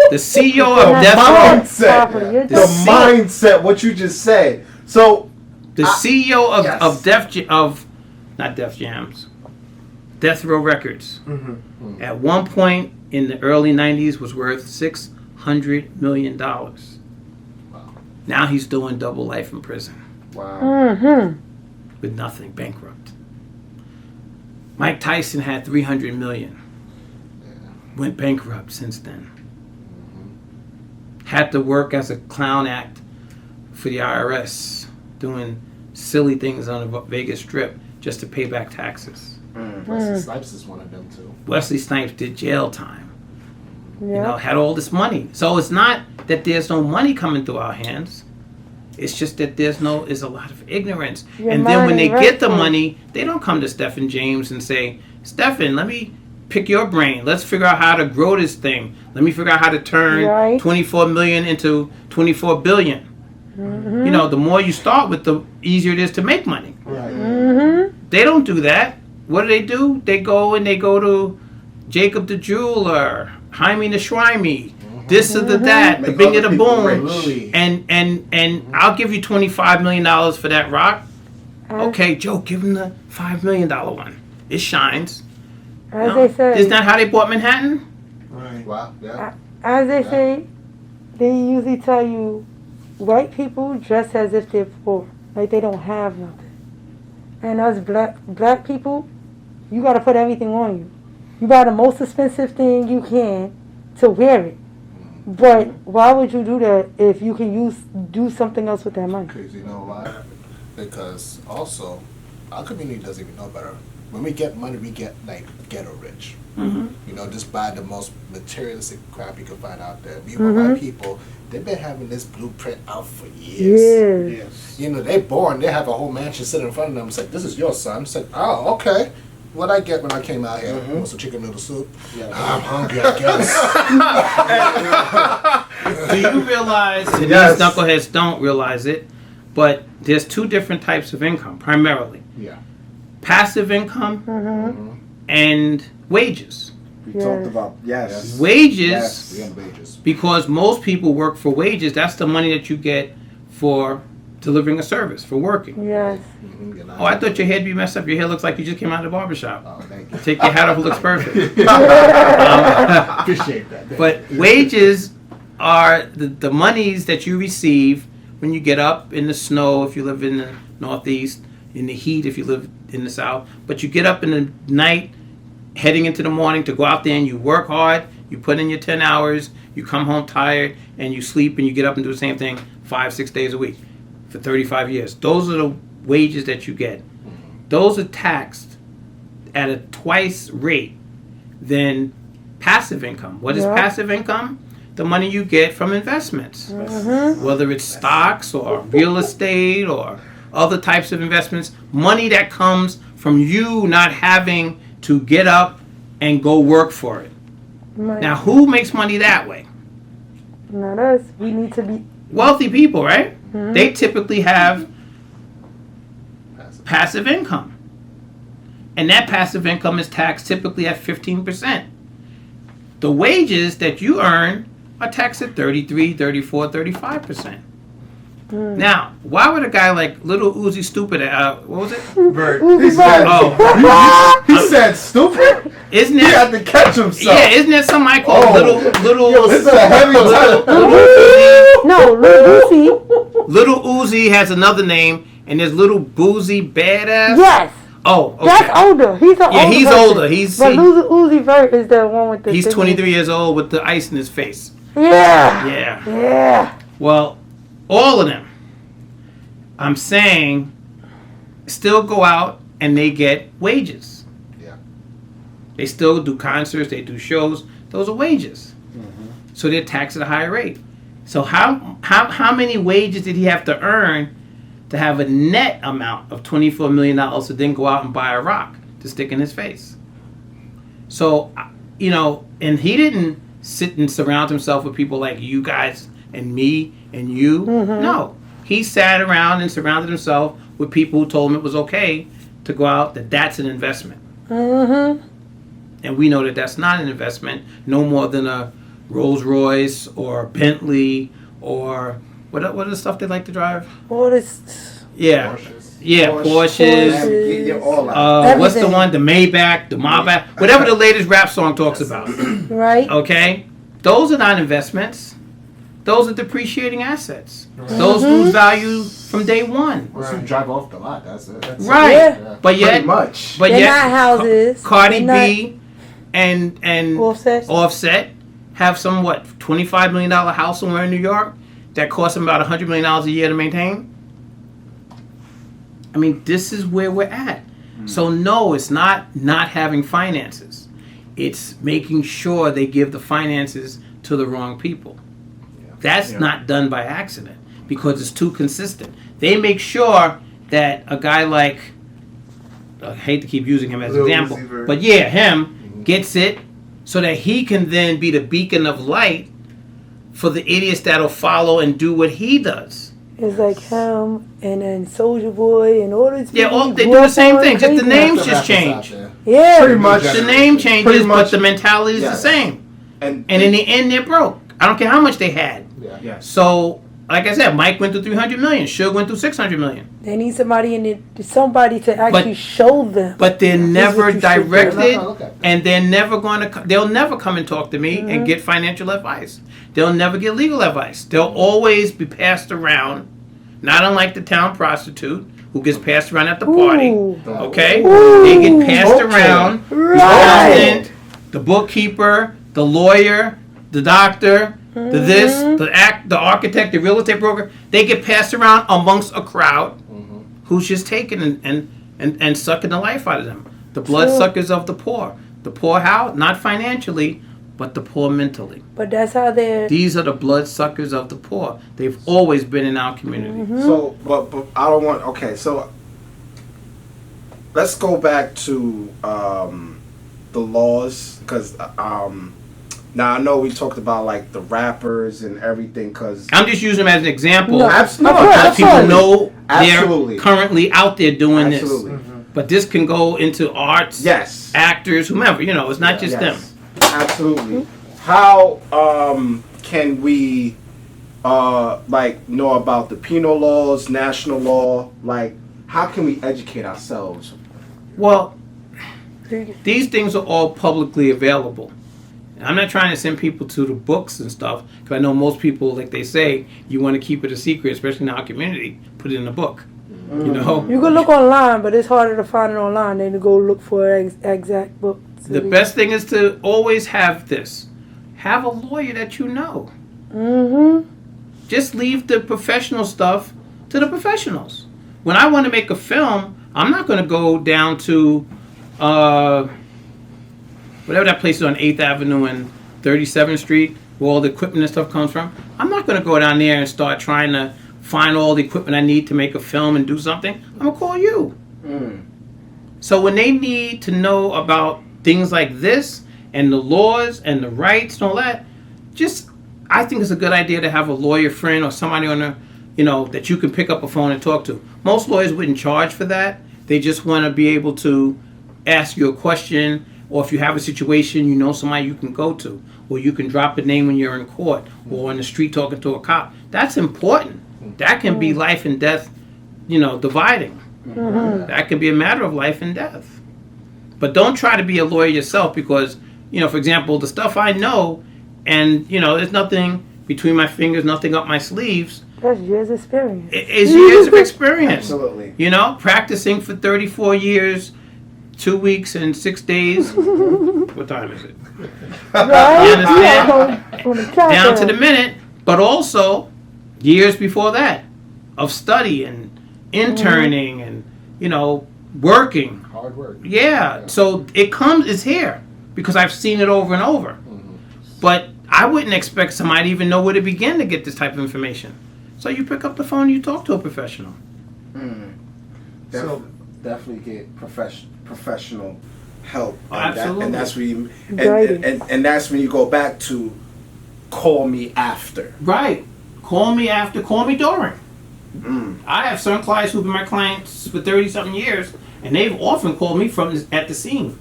The CEO of Death mindset. You're The The C- mindset. What you just said. So The CEO of yes. not Def Jams, Death Row Records, at one point in the early 90s was worth $600 million. Now he's doing double life in prison Wow. with nothing, bankrupt. Mike Tyson had $300 million, went bankrupt since then. Had to work as a clown act for the IRS, doing silly things on the Vegas Strip just to pay back taxes. Wesley Snipes is one of them too. Wesley Snipes did jail time. Yeah. You know, had all this money. So it's not that there's no money coming through our hands. It's just that there's a lot of ignorance. Your And then when mind they ain't get the right. money, they don't come to Stephen James and say, Stephen, let me pick your brain. Let's figure out how to grow this thing. Let me figure out how to turn Right. 24 million into 24 billion. You know, the more you start with, the easier it is to make money. Right. They don't do that. What do? They go to Jacob the Jeweler, Jaime the Schweimy, this or the that, the Make bing of other the people boom, rich. and I'll give you $25 million for that rock. Okay, Joe, give him the $5 million one. It shines. As No. they say, Isn't that how they bought Manhattan? Right. Wow. Yeah. as they say, they usually tell you, white people dress as if they're poor, like they don't have nothing. And us black people, you got to put everything on you. You buy the most expensive thing you can to wear it. But why would you do that if you can do something else with that money? Because you know why? Because also, our community doesn't even know better. When we get money, we get like Ghetto Rich. You know, just buy the most materialistic crap you can find out there. Meanwhile, white people, they've been having this blueprint out for years. Yeah. yes. You know, they born, they have a whole mansion sitting in front of them. It's like, this is your son. It's like, oh, okay. What I get when I came out here? Want some chicken noodle soup? Yeah. I'm hungry, I guess. Do you realize, and Yes. these knuckleheads don't realize it, but there's 2 different types of income, primarily. Yeah. Passive income and wages. We Yes. talked about yes. Wages, Yes. We on wages. because most people work for wages, that's the money that you get for delivering a service, for working. Yes. Oh, I thought your hair'd be messed up. Your hair looks like you just came out of the barbershop. Oh, thank you. Take your hat off, it looks perfect. Appreciate that. But wages are the monies that you receive when you get up in the snow if you live in the Northeast, in the heat if you live in the South. But you get up in the night, heading into the morning to go out there and you work hard, you put in your 10 hours, you come home tired, and you sleep and you get up and do the same thing 5-6 days a week for 35 years. Those are the wages that you get. Those are taxed at a twice rate than passive income. What is Yeah. passive income? The money you get from investments, whether it's stocks or real estate or other types of investments, money that comes from you not having to get up and go work for it. Right. Now, who makes money that way? Not us. We need to be Wealthy people, right? They typically have passive income. And that passive income is taxed typically at 15%. The wages that you earn are taxed at 33, 34, 35%. Now, why would a guy like Little Uzi Stupid, what was it? Bert, he said, Oh, he said stupid? isn't He had that, to catch himself. yeah, isn't that somebody called Little Yo, this is a heavy title. no, Lucy. Little Uzi has another name, and there's Little Boozy Badass. Yes, Oh, okay. that's older. He's an Yeah, older. he's person. older. But Uzi Vert is the one with the. He's thing. 23 years old with the ice in his face. Yeah. Yeah. Yeah. Well, all of them, I'm saying, still go out and they get wages. Yeah. They still do concerts, they do shows. Those are wages. So they're taxed at a higher rate. So how many wages did he have to earn to have a net amount of $24 million to then go out and buy a rock to stick in his face? So, and he didn't sit and surround himself with people like you guys and me and you. No. He sat around and surrounded himself with people who told him it was okay to go out, that's an investment. And we know that that's not an investment, no more than a Rolls Royce or a Bentley or what are the stuff they like to drive? All this. Yeah. Porsches. Yeah, Porsches. You're all out. What's the Everything. one? The Maybach, the Maybach, whatever the latest rap song talks about. Right. Okay? Those are not investments. Those are depreciating assets. Those lose value from day one. Once you drive off the lot, that's it. Right. Yeah. But yet, Pretty much. but They're yet, not houses. Cardi They're B and Offset. Offset have some $25 million house somewhere in New York that costs them about $100 million a year to maintain. I mean, this is where we're at. So no, it's not having finances. It's making sure they give the finances to the wrong people. That's not done by accident because it's too consistent. They make sure that a guy like, I hate to keep using him as an Lil example, Uzi Vert. but yeah, him gets it so that he can then be the beacon of light for the idiots that'll follow and do what he does. It's like him and then Soulja Boy and all these. Yeah, people they grew do the up same on thing. Just the crazy. names That's just the rappers change. out Yeah. Pretty much. The name changes, Pretty but much. the mentality is Yes. the same. And in the end, they're broke. I don't care how much they had. there. Yeah. yes. So, like I said, Mike went through 300 million. Suge went through 600 million. They need somebody in it, somebody to actually show them. But they're never what you should do. directed, They're not gonna look at and they're never going to. They'll never come and talk to me and get financial advice. They'll never get legal advice. They'll always be passed around, not unlike the town prostitute who gets passed around at the party. Ooh. Okay, Ooh. they get passed Okay. around. Right. The assistant, the bookkeeper, the lawyer, the doctor, the this, the architect, the real estate broker. They get passed around amongst a crowd who's just taking and sucking the life out of them. The bloodsuckers of the poor. The poor how? Not financially, but the poor mentally. But that's how they're. These are the bloodsuckers of the poor. They've always been in our community. So, but I don't want. Okay, so let's go back to the laws because now I know we talked about like the rappers and everything because I'm just using them as an example. No. absolutely, Let people know Absolutely. they're currently out there doing Absolutely. this. But this can go into arts, yes, actors, whomever. It's not just them. yes, absolutely. How can we like know about the penal laws, national law? Like, how can we educate ourselves? Well, these things are all publicly available. And I'm not trying to send people to the books and stuff, because I know most people, like they say, you want to keep it a secret, especially in our community, put it in a book. You know? You can look online, but it's harder to find it online than to go look for exact books. The best thing is to always have this. Have a lawyer that you know. Just leave the professional stuff to the professionals. When I want to make a film, I'm not going to go down to whatever that place is on 8th Avenue and 37th Street where all the equipment and stuff comes from. I'm not going to go down there and start trying to find all the equipment I need to make a film and do something, I'm going to call you. So when they need to know about things like this and the laws and the rights and all that, I think it's a good idea to have a lawyer friend or somebody on that you can pick up a phone and talk to. Most lawyers wouldn't charge for that. They just want to be able to ask you a question, or if you have a situation, somebody you can go to, or you can drop a name when you're in court or on the street talking to a cop. That's important. That can be life and death, dividing. That can be a matter of life and death. But don't try to be a lawyer yourself because, for example, the stuff I know, and, there's nothing between my fingers, nothing up my sleeves. That's years of experience. It's years of experience. Absolutely. Practicing for 34 years, 2 weeks and 6 days. What time is it? Right? You understand? On the countdown. Down to the minute, but also years before that of study and interning and, working. Hard work. Yeah. So it's here because I've seen it over and over. But I wouldn't expect somebody to even know where to begin to get this type of information. So you pick up the phone and you talk to a professional. Definitely get professional help. Absolutely. And that's when you and that's when you go back to call me after. Right. Call me after, call me during. I have some clients who've been my clients for 30-something years, and they've often called me at the scene.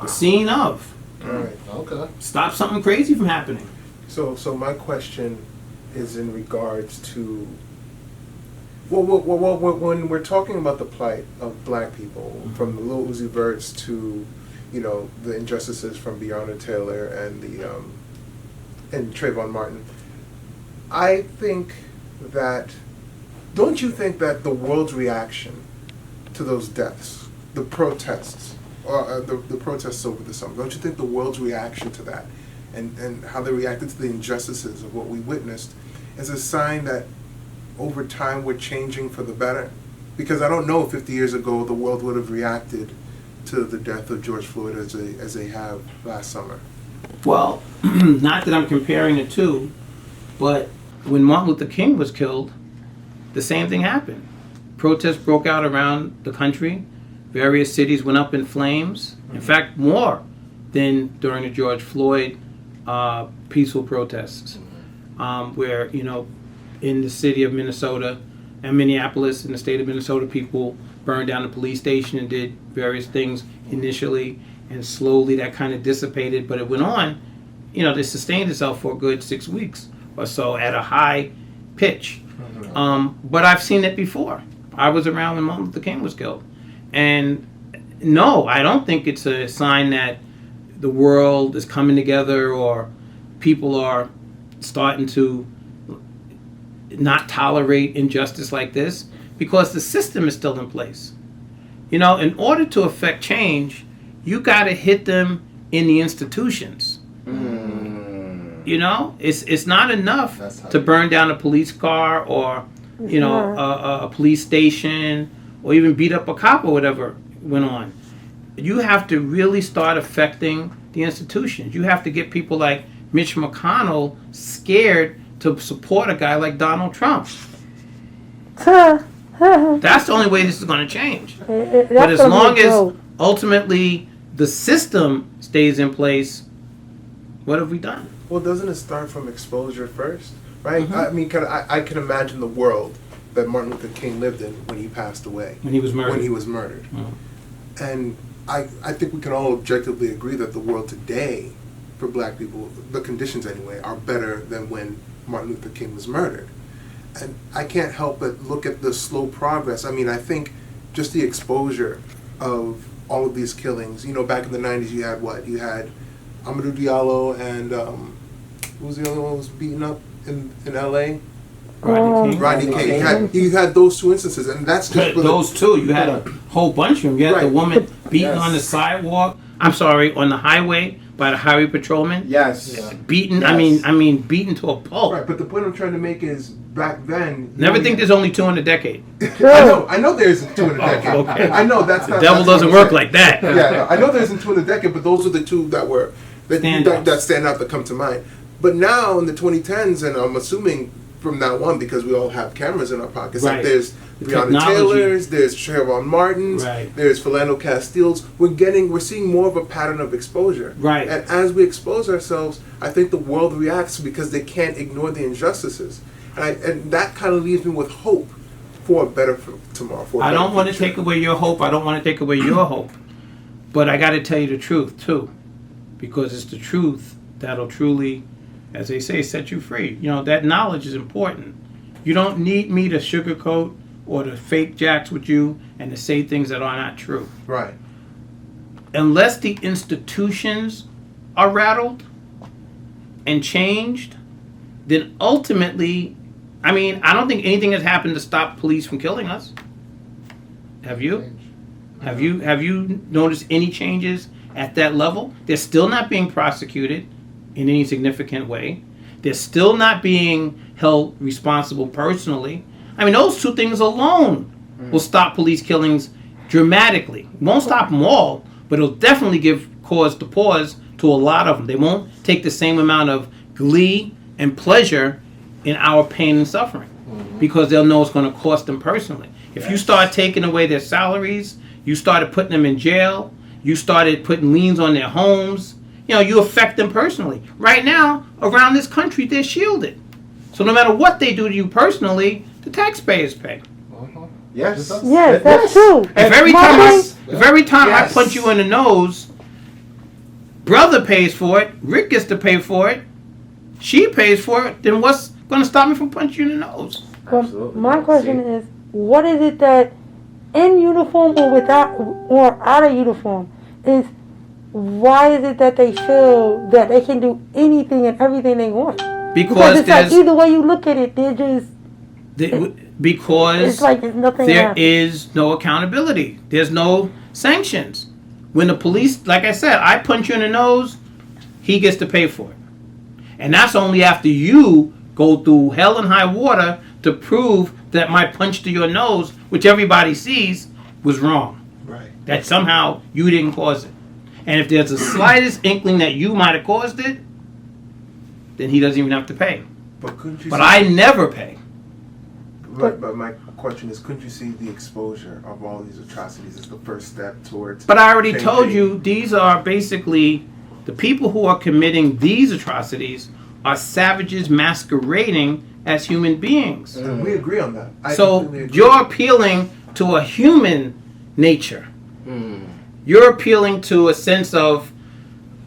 The scene of. All right. Okay. Stop something crazy from happening. So my question is in regards to, when we're talking about the plight of black people, from the Lil Uzi Verts to, the injustices from Breonna Taylor and and Trayvon Martin, I think that, don't you think that the world's reaction to those deaths, the protests, or the protests over the summer, don't you think the world's reaction to that and how they reacted to the injustices of what we witnessed is a sign that over time we're changing for the better? Because I don't know if 50 years ago the world would have reacted to the death of George Floyd as they have last summer. Well, not that I'm comparing the two, but when Martin Luther King was killed, the same thing happened. Protests broke out around the country. Various cities went up in flames. In fact, more than during the George Floyd peaceful protests, where, in the city of Minnesota and Minneapolis, in the state of Minnesota, people burned down the police station and did various things initially, and slowly that kind of dissipated, but it went on, it sustained itself for a good 6 weeks or so at a high pitch. But I've seen it before. I was around when Martin Luther King was killed. And no, I don't think it's a sign that the world is coming together or people are starting to not tolerate injustice like this, because the system is still in place. In order to affect change, you got to hit them in the institutions. It's not enough to burn down a police car or a police station or even beat up a cop or whatever went on. You have to really start affecting the institutions. You have to get people like Mitch McConnell scared to support a guy like Donald Trump. That's the only way this is going to change. But as long as ultimately the system stays in place, what have we done? Well, doesn't it start from exposure first, right? I mean, I can imagine the world that Martin Luther King lived in when he passed away. When he was murdered. And I think we can all objectively agree that the world today, for black people, the conditions anyway, are better than when Martin Luther King was murdered. And I can't help but look at the slow progress. I mean, I think just the exposure of all of these killings. Back in the 90s, you had what? You had Amadou Diallo and who was the other one who was beaten up in L.A.? Rodney King. You had those two instances, and that's just those two. You had a whole bunch of them. You had the woman beaten on the sidewalk. I'm sorry, on the highway by the highway patrolman. Yes. Beaten. Yes. I mean, beaten to a pulp. Right, but the point I'm trying to make is back then. Never think there's only two in a decade. I know there isn't two in a decade. Okay. I know that's not. The devil doesn't work like that. Yeah, no, I know there isn't two in a decade, but those are the two that stand out that come to mind. But now in the 2010s, and I'm assuming from now on, because we all have cameras in our pockets. Right. Like there's The Breonna technology. Taylor's, there's Trayvon Martin's, Right. there's Philando Castile's. We're seeing more of a pattern of exposure. Right. And as we expose ourselves, I think the world reacts because they can't ignore the injustices. And that kind of leaves me with hope for a better tomorrow. I don't want to take away your hope. I don't want to take away your hope. But I got to tell you the truth, too. Because it's the truth that'll truly, as they say, set you free. You know, that knowledge is important. You don't need me to sugarcoat or to fake jacks with you and to say things that are not true. Right. Unless the institutions are rattled and changed, then ultimately, I mean, I don't think anything has happened to stop police from killing us. Have you? Have you noticed any changes at that level? They're still not being prosecuted in any significant way. They're still not being held responsible personally. I mean, those two things alone will stop police killings dramatically. Won't stop them all, but it'll definitely give cause to pause to a lot of them. They won't take the same amount of glee and pleasure in our pain and suffering because they'll know it's going to cost them personally. If you start taking away their salaries, you started putting them in jail, you started putting liens on their homes, you know, you affect them personally. Right now, around this country, they're shielded. So no matter what they do to you personally, the taxpayers pay. Yes. Yes, that's true. If every time I Yes. punch you in the nose, brother pays for it, Rick gets to pay for it, she pays for it, then what's going to stop me from punching you in the nose? Absolutely. My question is, what is it that in uniform or without or out of uniform is why is it that they feel that they can do anything and everything they want? Because it's like either way you look at it, they're just because it's like there's nothing there happening. is no accountability. There's no sanctions. When the police, like I said, I punch you in the nose, he gets to pay for it. And that's only after you go through hell and high water to prove that my punch to your nose, which everybody sees, was wrong. Right. That somehow you didn't cause it. And if there's the slightest inkling that you might have caused it, then he doesn't even have to pay. But couldn't you? But I never pay. But my question is, couldn't you see the exposure of all these atrocities as the first step towards? But I already told changing? you, these are basically the people who are committing these atrocities are savages masquerading as human beings. And we agree on that. I So completely agree. you're appealing to a human nature. You're appealing to a sense of,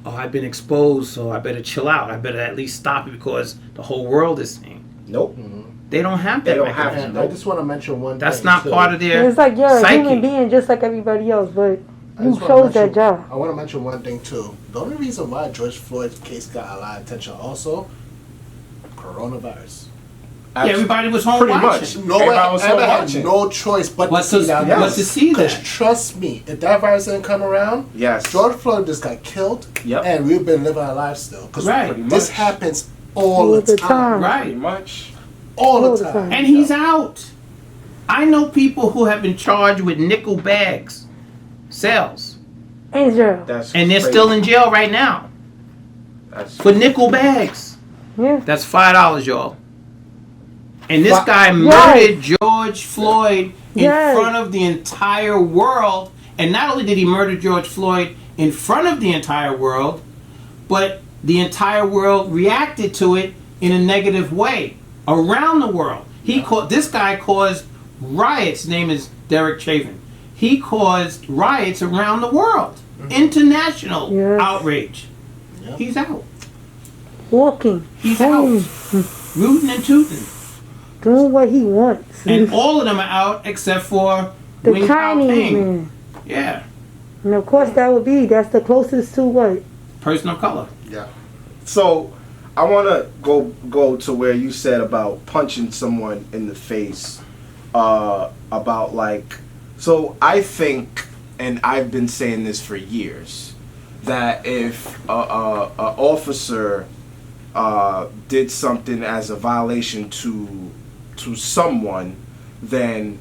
oh, I've been exposed, so I better chill out. I better at least stop it because the whole world is seeing. Nope. They don't have that. They don't have mechanism. to. I just want to mention one That's thing, not too. part of their It's like you're a psyche. human being just like everybody else, but I you just wanna chose that mention- job. I want to mention one thing too. The only reason why George Floyd's case got a lot of attention also, coronavirus. Yeah, everybody was home Pretty watching. much. No one Everybody was ever had watching. no choice but But to see to, that. but to see Because that. trust me, if that virus didn't come around, Yes. George Floyd just got killed, Yep. and we've been living our lives still. Because Right. Pretty this much. happens all the time. Pretty Right. much. All the time. And he's out. I know people who have been charged with nickel bags sales. Angel. That's And they're crazy. still in jail right now That's for nickel bags. Yeah. That's $5, y'all. And this Fi- guy murdered George Floyd in Yes. front of the entire world. And not only did he murder George Floyd in front of the entire world, but the entire world reacted to it in a negative way around the world. This guy caused riots. His name is Derek Chauvin. He caused riots around the world. International Yes. outrage. Yep. He's out. Walking. He's home, out. Rootin' and tootin'. doing what he wants. And all of them are out except for the Wing Pao Chinese Ping. man. Yeah. And of course that's the closest to what? Person of color. Yeah. So I want to go to where you said about punching someone in the face. About like, so I think, and I've been saying this for years, that if a officer did something as a violation to someone, then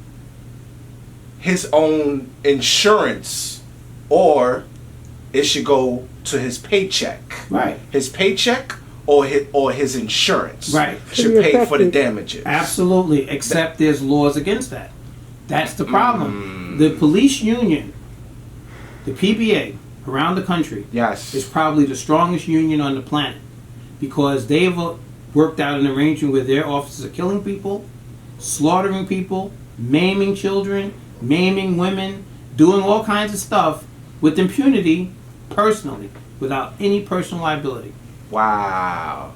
his own insurance, or it should go to his paycheck. Right. His paycheck or his insurance Right. should pay for the damages. Absolutely, except there's laws against that. That's the problem. The police union, the PBA, around the country, Yes. is probably the strongest union on the planet because they've worked out an arrangement where their officers are killing people, slaughtering people, maiming children, maiming women, doing all kinds of stuff with impunity, personally, without any personal liability. Wow.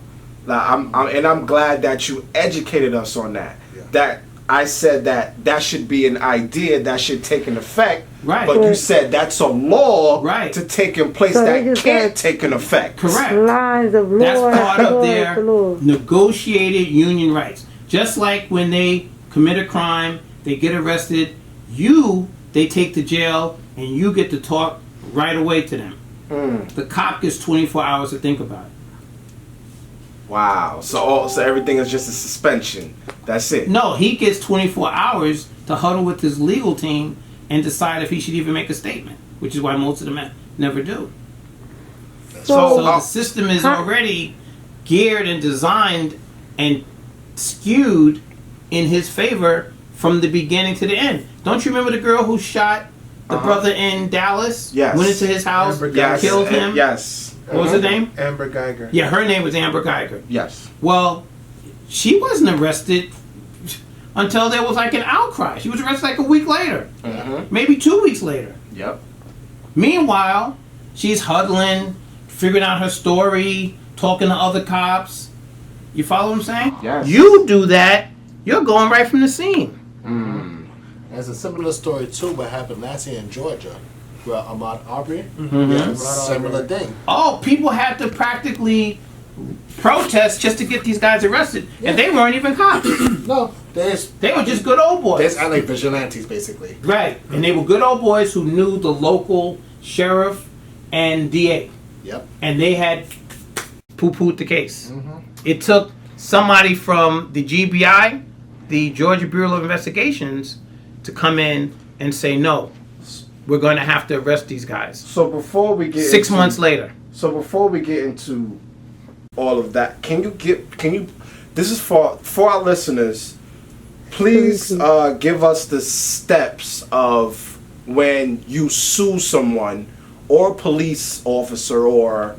Now, I'm glad that you educated us on that. Yeah. That I said that should be an idea that should take an effect. Right. But you said that's a law Right. to take in place So they that just can't got- take an effect. Correct. Lines of law. That's part after of law their after law. negotiated union rights. Just like when they commit a crime, they get arrested, they take to jail, and you get to talk right away to them. The cop gets 24 hours to think about it. Wow. So everything is just a suspension. That's it. No, he gets 24 hours to huddle with his legal team and decide if he should even make a statement, which is why most of them never do. So the system is already geared and designed and skewed in his favor from the beginning to the end. Don't you remember the girl who shot the brother in Dallas? Yes. Went into his house, Amber Geiger. killed him? Yes. What was her name? Amber Geiger. Yeah, her name was Amber Geiger. Yes. Well, she wasn't arrested until there was like an outcry. She was arrested like a week later, maybe 2 weeks later. Yep. Meanwhile, she's huddling, figuring out her story, talking to other cops. You follow what I'm saying? Yes. You do that, you're going right from the scene. There's a similar story too, what happened last year in Georgia, where Ahmaud Arbery, similar thing. Oh, people had to practically protest just to get these guys arrested, and they weren't even cops. No, They were just good old boys. there's like vigilantes basically. Right, and they were good old boys who knew the local sheriff and DA, Yep. and they had poo-pooed the case. It took somebody from the GBI, the Georgia Bureau of Investigations, to come in and say, no, we're going to have to arrest these guys. So before we get 6 months later. So before we get into all of that, can you this is for our listeners, please give us the steps of when you sue someone or a police officer or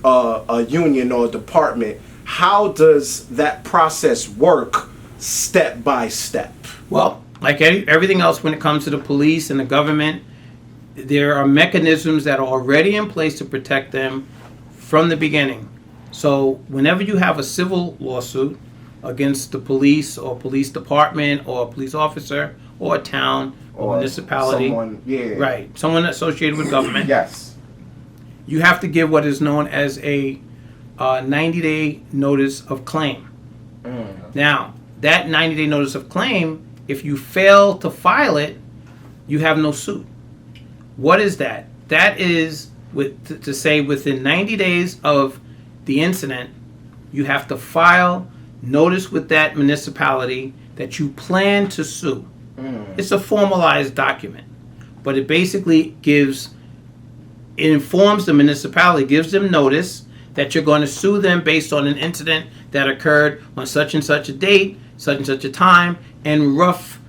a union or a department. How does that process work step by step? Well, like everything else when it comes to the police and the government, there are mechanisms that are already in place to protect them from the beginning. So whenever you have a civil lawsuit against the police or police department or a police officer or a town or municipality, someone associated with government, Yes. you have to give what is known as a 90-day notice of claim. Now, that 90-day notice of claim, if you fail to file it, you have no suit. What is that? That is to say within 90 days of the incident, you have to file notice with that municipality that you plan to sue. It's a formalized document, but it basically informs the municipality, gives them notice that you're going to sue them based on an incident that occurred on such and such a date, such and such a time, and rough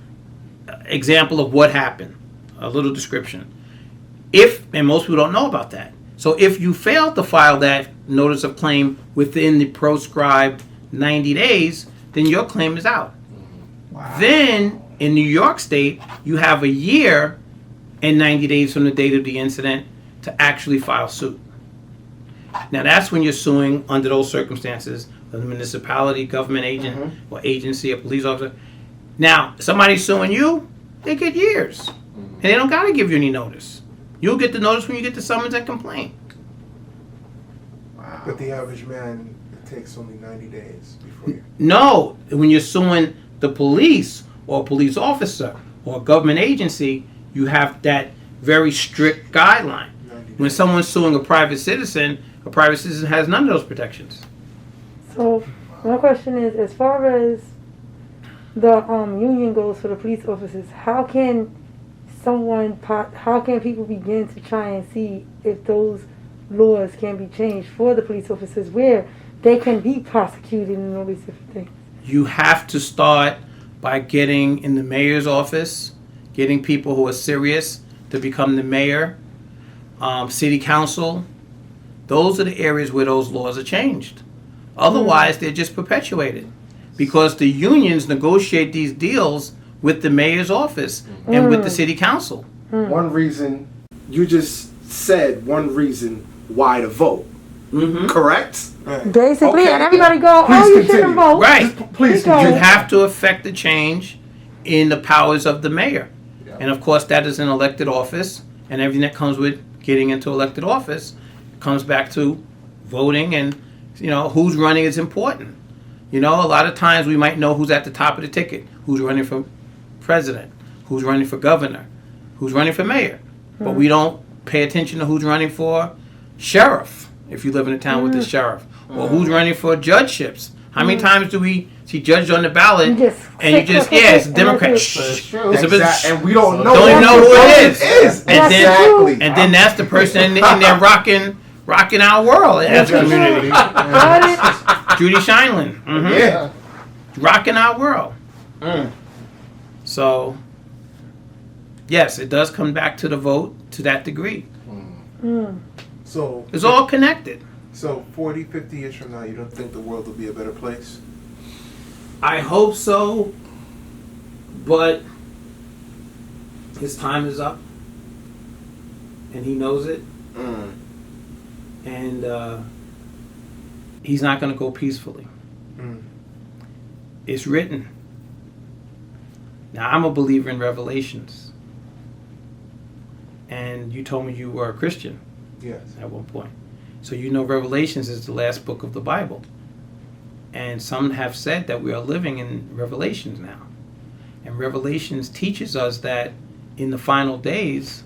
example of what happened, a little description. And most people don't know about that. So if you fail to file that notice of claim within the proscribed 90 days, then your claim is out. Wow. Then in New York State, you have a year and 90 days from the date of the incident to actually file suit. Now that's when you're suing under those circumstances, the municipality, government agent, or agency, a police officer. Now, somebody's suing you, they get years. And they don't got to give you any notice. You'll get the notice when you get the summons and complaint. Wow. But the average man, it takes only 90 days before you... No, when you're suing the police or a police officer or a government agency, you have that very strict guideline. When someone's suing a private citizen has none of those protections. So my question is, as far as the union goes for the police officers, how can people begin to try and see if those laws can be changed for the police officers, where they can be prosecuted and all these different things. You have to start by getting in the mayor's office, getting people who are serious to become the mayor, city council. Those are the areas where those laws are changed. Otherwise, they're just perpetuated because the unions negotiate these deals with the mayor's office and with the city council. One reason, you just said one reason why to vote. Correct? Right. Basically, Okay. and everybody go, Please oh, you continue. shouldn't vote. Right. Please Go. You have to affect the change in the powers of the mayor. Yeah. And of course, that is an elected office, and everything that comes with getting into elected office comes back to voting, and who's running is important. A lot of times we might know who's at the top of the ticket, who's running for president, who's running for governor, who's running for mayor, but we don't pay attention to who's running for sheriff if you live in a town with the sheriff, or who's running for judgeships. How many times do we see judges on the ballot You just and it's a Democrat? and Shh. That's It's a bit- and we don't know. Don't even know who it is. And And then- exactly. And then that's the person in there rocking our world as a community. Judy Shineland. Yeah. Rocking our world. So, yes, it does come back to the vote to that degree. So, It's all connected. so 40, 50 years from now, you don't think the world will be a better place? I hope so, but his time is up, and he knows it, and he's not going to go peacefully. It's written. Now, I'm a believer in Revelations, and you told me you were a Christian Yes. at one point. So Revelations is the last book of the Bible. And some have said that we are living in Revelations now. And Revelations teaches us that in the final days,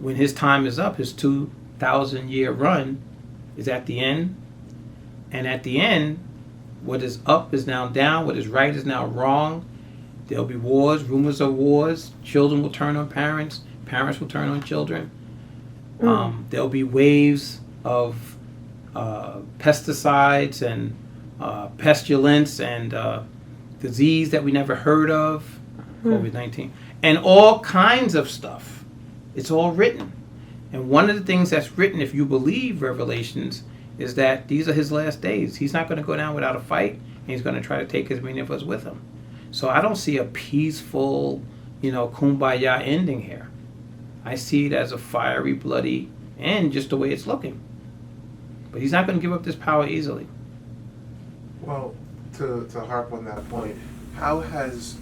when his time is up, his 2,000-year run is at the end. And at the end, what is up is now down, what is right is now wrong. There'll be wars, rumors of wars. Children will turn on parents. Parents will turn on children. There'll be waves of pesticides and pestilence and disease that we never heard of, COVID-19, and all kinds of stuff. It's all written. And one of the things that's written, if you believe Revelations, is that these are his last days. He's not going to go down without a fight, and he's going to try to take as many of us with him. So I don't see a peaceful, kumbaya ending here. I see it as a fiery, bloody end, just the way it's looking. But he's not going to give up this power easily. Well, to harp on that point, how has,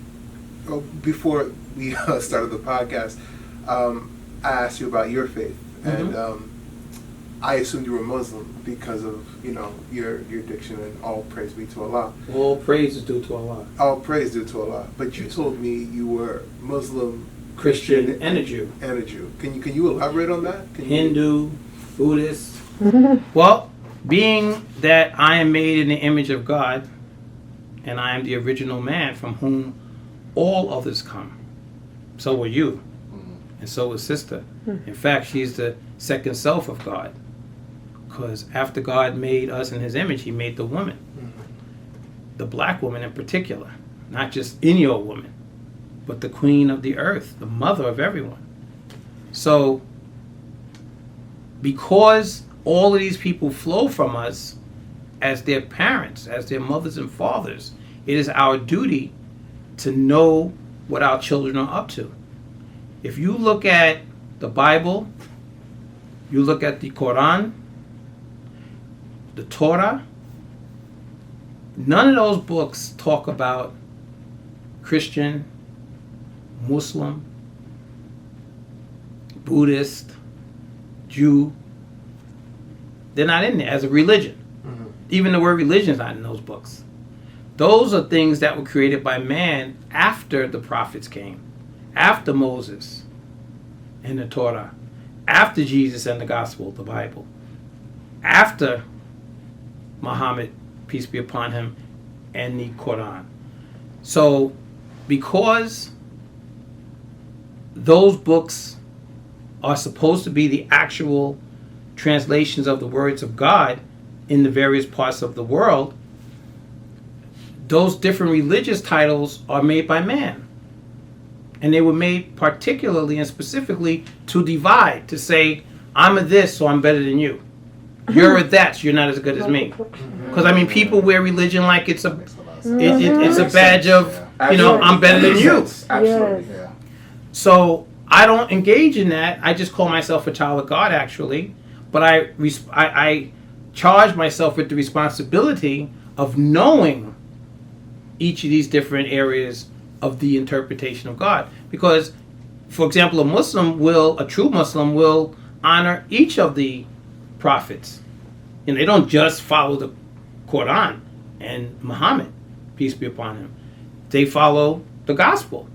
before we started the podcast, I asked you about your faith, and I assumed you were Muslim because of your diction, and all praise be to Allah. All praise is due to Allah. All praise due to Allah. But you told me you were Muslim, Christian and a Jew. and a Jew. Can you elaborate on that? Hindu, Buddhist. Well, being that I am made in the image of God, and I am the original man from whom all others come, so were you, and so was sister. In fact, she's the second self of God, because after God made us in his image, he made the woman, the black woman in particular, not just any old woman, but the queen of the earth, the mother of everyone. So, because all of these people flow from us as their parents, as their mothers and fathers, it is our duty to know what our children are up to. If you look at the Bible, you look at the Quran, the Torah, none of those books talk about Christian, Muslim, Buddhist, Jew. They're not in there as a religion. Even the word religion is not in those books. Those are things that were created by man after the prophets came, after Moses and the Torah, after Jesus and the gospel, the Bible, after Muhammad, peace be upon him, and the Quran. So, because those books are supposed to be the actual translations of the words of God in the various parts of the world, those different religious titles are made by man. And they were made particularly and specifically to divide, to say, I'm a this, so I'm better than you. You're a that, so you're not as good as me. Because, I mean, people wear religion like it's a it's a badge of, you know, I'm better than you. Absolutely. Yeah. So I don't engage in that. I just call myself a child of God, actually. But I charge myself with the responsibility of knowing each of these different areas of the interpretation of God. Because, for example, a true Muslim will honor each of the prophets. And they don't just follow the Quran and Muhammad, peace be upon him. They follow the gospel.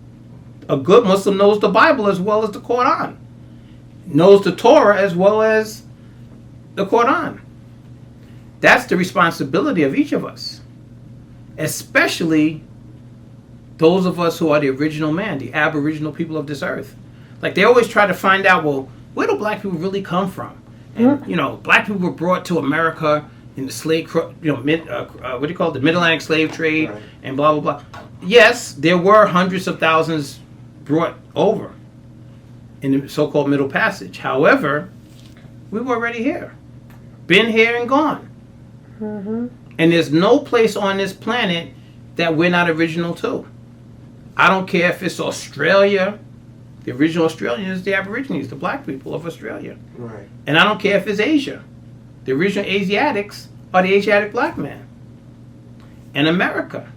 A good Muslim knows the Bible as well as the Quran, knows the Torah as well as the Quran. That's the responsibility of each of us, especially those of us who are the original man, the aboriginal people of this earth. Like, they always try to find out, well, where do black people really come from? And, you know, black people were brought to America in the slave, what do you call it, the Mid-Atlantic slave trade, right, and blah, blah, blah. Yes, there were hundreds of thousands brought over in the so-called Middle Passage. However, we were already here. Been here and gone. Mm-hmm. And there's no place on this planet that we're not original to. I don't care if it's Australia. The original Australians, the Aborigines, the black people of Australia. Right. And I don't care if it's Asia. The original Asiatics are the Asiatic black man. And America.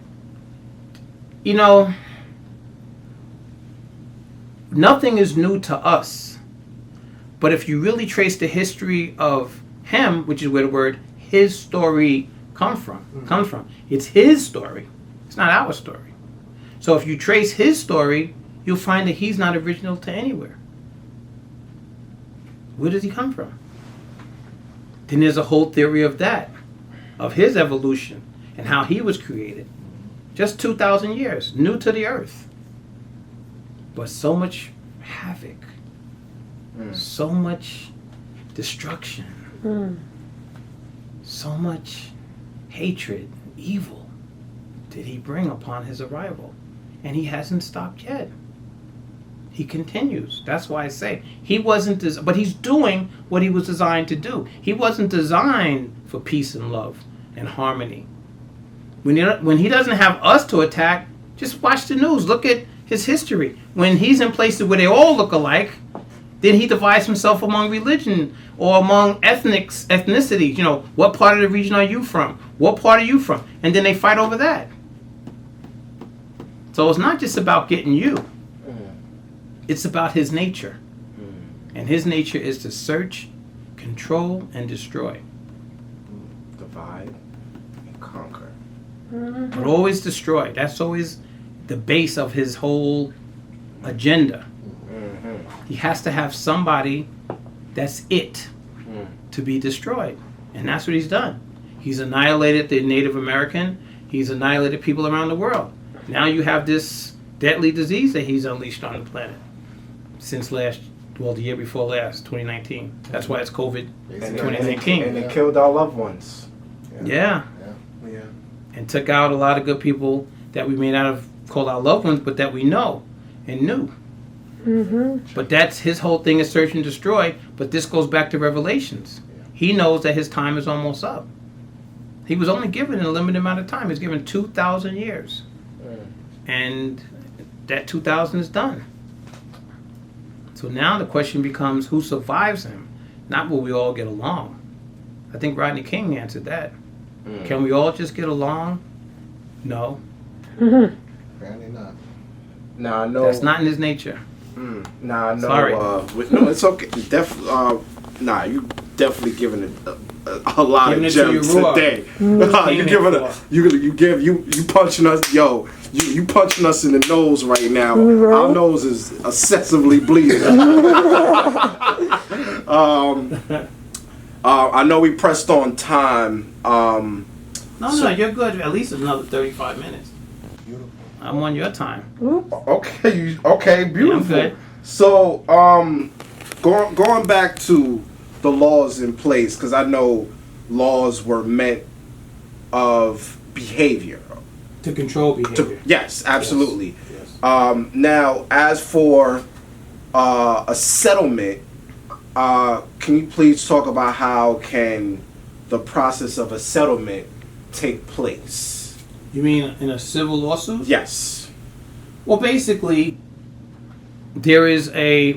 You know, nothing is new to us. But if you really trace the history of him, which is where the word his story comes from. It's his story. It's not our story. So if you trace his story, you'll find that he's not original to anywhere. Where does he come from? Then there's a whole theory of that, of his evolution and how he was created. Just 2,000 years, new to the earth. But so much havoc, so much destruction, so much hatred, evil did he bring upon his arrival. And he hasn't stopped yet. He continues. That's why I say he wasn't, but he's doing what he was designed to do. He wasn't designed for peace and love and harmony. When he doesn't have us to attack, just watch the news. Look at his history. When he's in places where they all look alike, then he divides himself among religion or among ethnicities. You know, what part of the region are you from? What part are you from? And then they fight over that. So it's not just about getting you. It's about his nature. And his nature is to search, control, and destroy. Divide and conquer. But always destroy. That's always the base of his whole agenda. He has to have somebody that's it to be destroyed. And that's what he's done. He's annihilated the Native American. He's annihilated people around the world. Now you have this deadly disease that he's unleashed on the planet since the year before last, 2019. That's why it's COVID 2019. And it killed our loved ones. Yeah. And took out a lot of good people that we may not have called our loved ones, but that we know and knew. But that's his whole thing, is search and destroy. But this goes back to Revelations. He knows that his time is almost up. He was only given a limited amount of time. He was given 2,000 years. And that 2,000 is done. So now the question becomes, who survives him? Not will we all get along. I think Rodney King answered that. Can we all just get along? No. Apparently not. Nah, no. That's not in his nature. Nah, no. Sorry. No, it's okay. Nah, you definitely giving it a lot Giving of it to gems you raw. today. You punching us, you punching us in the nose right now. Our nose is excessively bleeding. I know we pressed on time. No, you're good. At least another 35 minutes. Beautiful. I'm on your time. Okay, beautiful. Yeah, I'm good. So, going back to the laws in place, because I know laws were meant of behavior. To control behavior. Yes, absolutely. Yes. Now, as for a settlement, can you please talk about how can the process of a settlement take place? You mean in a civil lawsuit? Yes. Well, basically, there is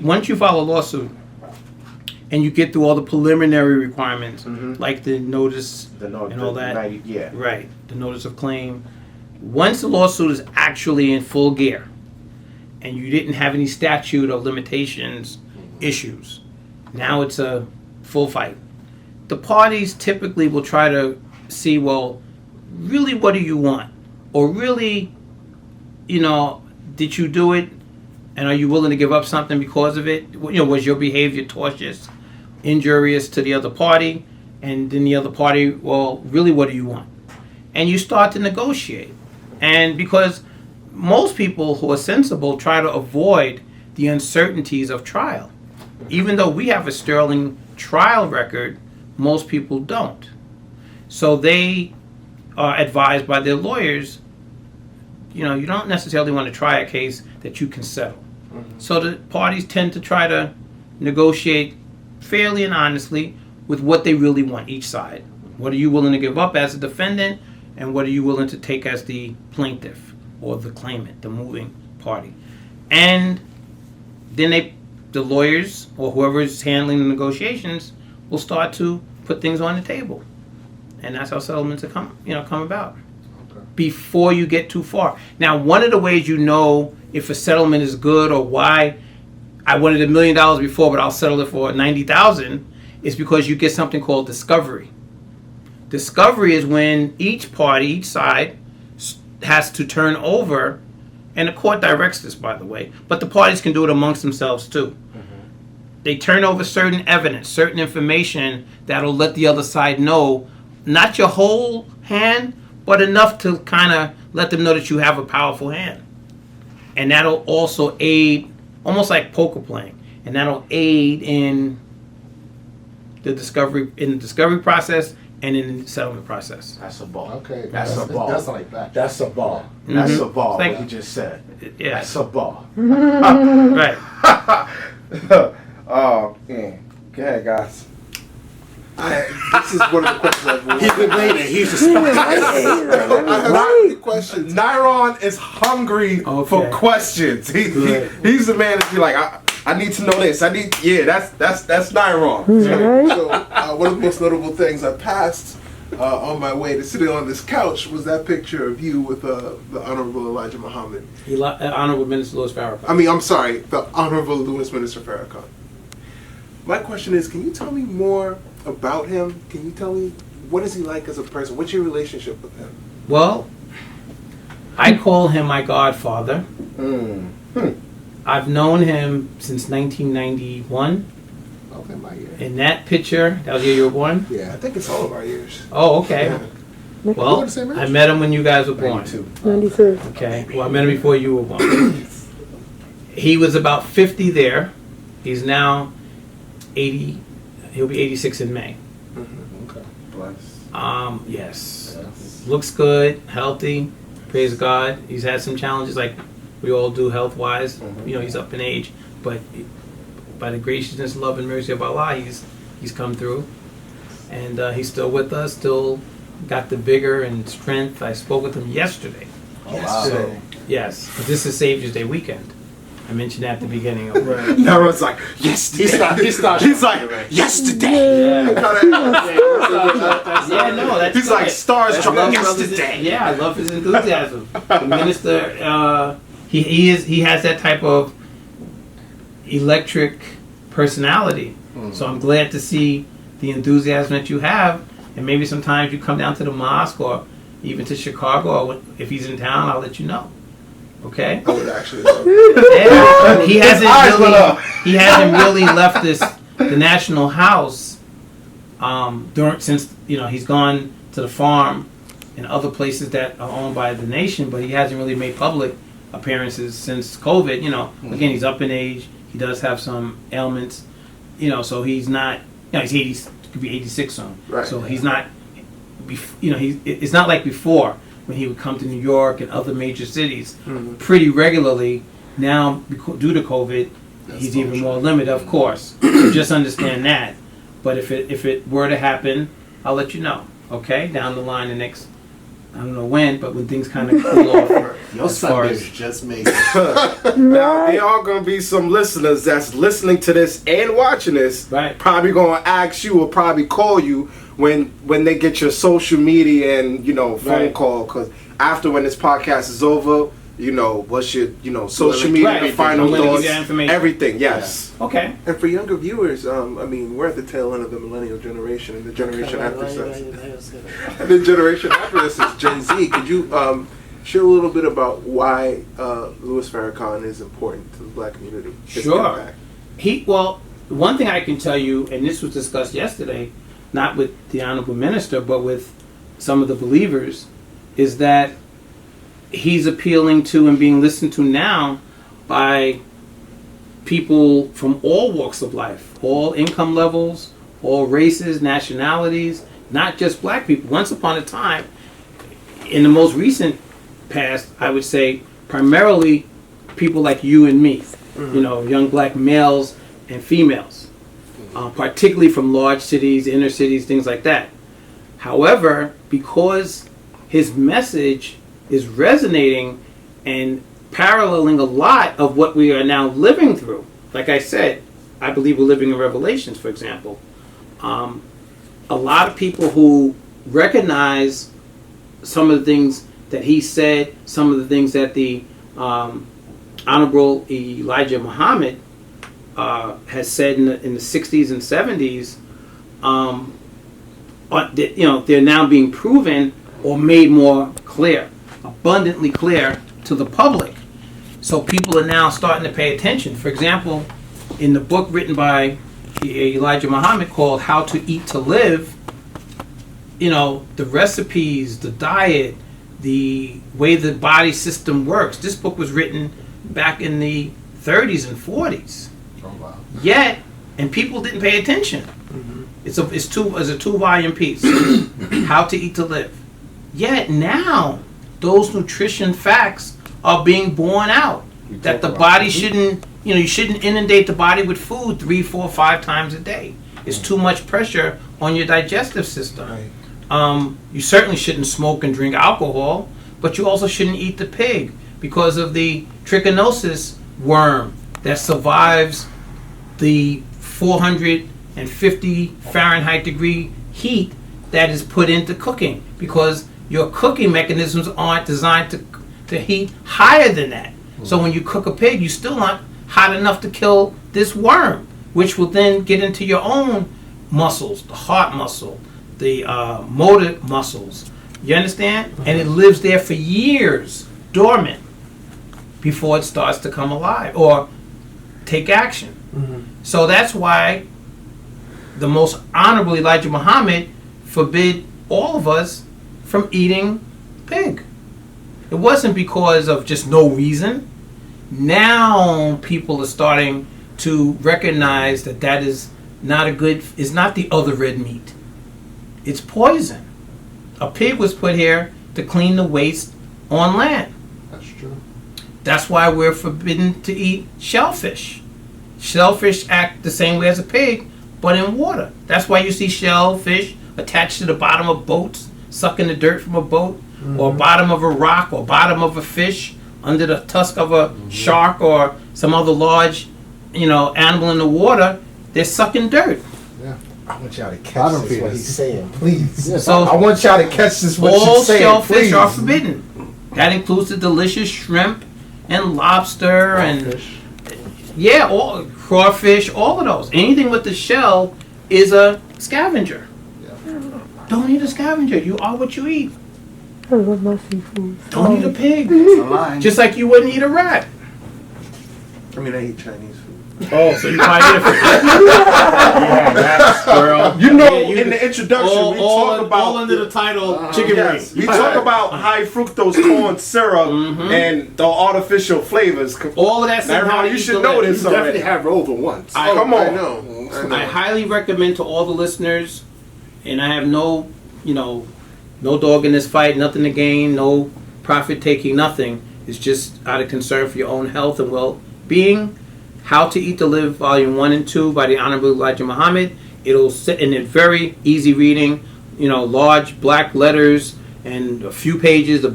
once you file a lawsuit and you get through all the preliminary requirements, like the notice and all that, right, the notice of claim. Once the lawsuit is actually in full gear and you didn't have any statute of limitations issues, now it's a full fight. The parties typically will try to see, well, really, what do you want? Or really, did you do it? And are you willing to give up something because of it? Was your behavior tortious, injurious to the other party? And then the other party, well, really, what do you want? And you start to negotiate. And because most people who are sensible try to avoid the uncertainties of trial. Even though we have a sterling trial record, most people don't. So they are advised by their lawyers, you don't necessarily want to try a case that you can settle. So the parties tend to try to negotiate fairly and honestly with what they really want, each side. What are you willing to give up as a defendant, and what are you willing to take as the plaintiff or the claimant, the moving party? And then the lawyers or whoever is handling the negotiations will start to put things on the table. And that's how settlements come about. Before you get too far. Now, one of the ways you know if a settlement is good or why I wanted $1 million before, but I'll settle it for $90,000, is because you get something called discovery. Discovery is when each side has to turn over, and the court directs this, by the way, but the parties can do it amongst themselves too. They turn over certain evidence, certain information that'll let the other side know, not your whole hand, but enough to kind of let them know that you have a powerful hand. And that'll also aid, almost like poker playing, and that'll aid in the discovery process and in the settlement process. That's a ball. Okay. That's a ball. That's like that. That's a ball. That's a ball, Like, what he just said. Yeah. That's a ball. Right. Oh, yeah. Go ahead, guys. This is one of the questions I've been He's been waiting. He's just I have 3 questions. Nyron is hungry for questions. He's the man that be like, I need to know this. That's Nyron. So one of the most notable things I passed on my way to sitting on this couch was that picture of you with the Honorable Elijah Muhammad. Honorable Minister Louis Farrakhan. I'm sorry, the Honorable Louis Minister Farrakhan. My question is, can you tell me more about him? Can you tell me what is he like as a person? What's your relationship with him? Well, I call him my godfather. I've known him since 1991. Okay, my year. In that picture, that was the year you were born? I think it's all of our years. Oh, okay. Yeah. Well, We're the same age? I met him when you guys were born. 92. Okay. Well, I met him before you were born. He was about 50 there. He's now 80. He'll be 86 in May. Okay. Bless. Yes. Looks good, healthy. Praise God. He's had some challenges like we all do health-wise. He's up in age, but by the graciousness, love, and mercy of Allah, he's come through, and he's still with us. Still got the vigor and strength. I spoke with him yesterday. Yesterday. Yes, but this is Savior's Day weekend. I mentioned that at the beginning of it. Nyron's like, yesterday. He's like, yesterday. He's like, stars dropping yesterday. Yeah, I love his enthusiasm. The minister, he has that type of electric personality. So I'm glad to see the enthusiasm that you have, and maybe sometimes you come down to the mosque or even to Chicago, or if he's in town, I'll let you know. Okay. I would actually love it. Yeah, he hasn't really left the National House since he's gone to the farm and other places that are owned by the nation, but he hasn't really made public appearances since COVID. Again, he's up in age. He does have some ailments. So he's not. He's could be 86 soon. Right. So he's not, it's not like before when he would come to New York and other major cities pretty regularly. Now, due to COVID, he's even more limited, of course. So just understand that. But if it were to happen, I'll let you know. Okay, down the line, the next, I don't know when, but when things kind of cool off. Your Sundays just made Now, there are going to be some listeners that's listening to this and watching this, Right. probably going to ask you or probably call you when they get your social media and, phone Right. call. Because after when this podcast is over, what's your, social media, Right. the final I'm gonna give thoughts, you that information. everything, yes. Okay. And for younger viewers, we're at the tail end of the millennial generation, and the generation after us, and the generation after us is Gen Z. Could you share a little bit about why Louis Farrakhan is important to the black community? His Sure. impact? One thing I can tell you, and this was discussed yesterday, not with the Honorable Minister, but with some of the believers, is that he's appealing to and being listened to now by people from all walks of life, all income levels, all races, nationalities, not just black people. Once upon a time, in the most recent past, I would say primarily people like you and me, young black males and females, particularly from large cities, inner cities, things like that. However, because his message is resonating and paralleling a lot of what we are now living through. Like I said, I believe we're living in Revelations, for example. A lot of people who recognize some of the things that he said, some of the things that the Honorable Elijah Muhammad has said in the 60s and 70s, they're now being proven or made more clear, abundantly clear to the public. So people are now starting to pay attention. For example, in the book written by Elijah Muhammad called How to Eat to Live, the recipes, the diet, the way the body system works. This book was written back in the 30s and 40s. Oh, wow. Yet, and people didn't pay attention. It's a 2-volume piece. How to Eat to Live. Yet now, those nutrition facts are being borne out. That the body shouldn't, you shouldn't inundate the body with food 3, 4, 5 times a day. It's too much pressure on your digestive system. Right. You certainly shouldn't smoke and drink alcohol, but you also shouldn't eat the pig because of the trichinosis worm that survives the 450 Fahrenheit degree heat that is put into cooking, because your cooking mechanisms aren't designed to heat higher than that. So when you cook a pig, you're still not hot enough to kill this worm, which will then get into your own muscles, the heart muscle, the motor muscles. You understand? And it lives there for years, dormant, before it starts to come alive or take action. So that's why the most honorable Elijah Muhammad forbid all of us from eating pig. It wasn't because of just no reason. Now people are starting to recognize that is not is not the other red meat. It's poison. A pig was put here to clean the waste on land. That's true. That's why we're forbidden to eat shellfish. Shellfish act the same way as a pig, but in water. That's why you see shellfish attached to the bottom of boats, sucking the dirt from a boat, or bottom of a rock, or bottom of a fish, under the tusk of a shark or some other large, animal in the water. They're sucking dirt. Yeah. I want y'all to catch this, what he's saying, please. So I want y'all to catch this, what all you're saying, shellfish please. are forbidden. That includes the delicious shrimp and lobster and all crawfish, all of those. Anything with the shell is a scavenger. Don't eat a scavenger. You are what you eat. I love my seafood. Don't eat a pig. It's a lie. Just like you wouldn't eat a rat. I mean, I eat Chinese food. Oh, so you pioneer for yeah, that's girl. You know, Yeah, in the introduction, all, we all, talk about all under the title chicken yes, wings. we talk about high fructose corn syrup and the artificial flavors. All of that's Now, how you should know this Definitely already. have over once. Come on. I know. I highly recommend to all the listeners, and I have no, no dog in this fight, nothing to gain, no profit taking, nothing. It's just out of concern for your own health and well-being. How to Eat to Live, Volume 1 and 2 by the Honorable Elijah Muhammad. It'll sit in a very easy reading, large black letters and a few pages.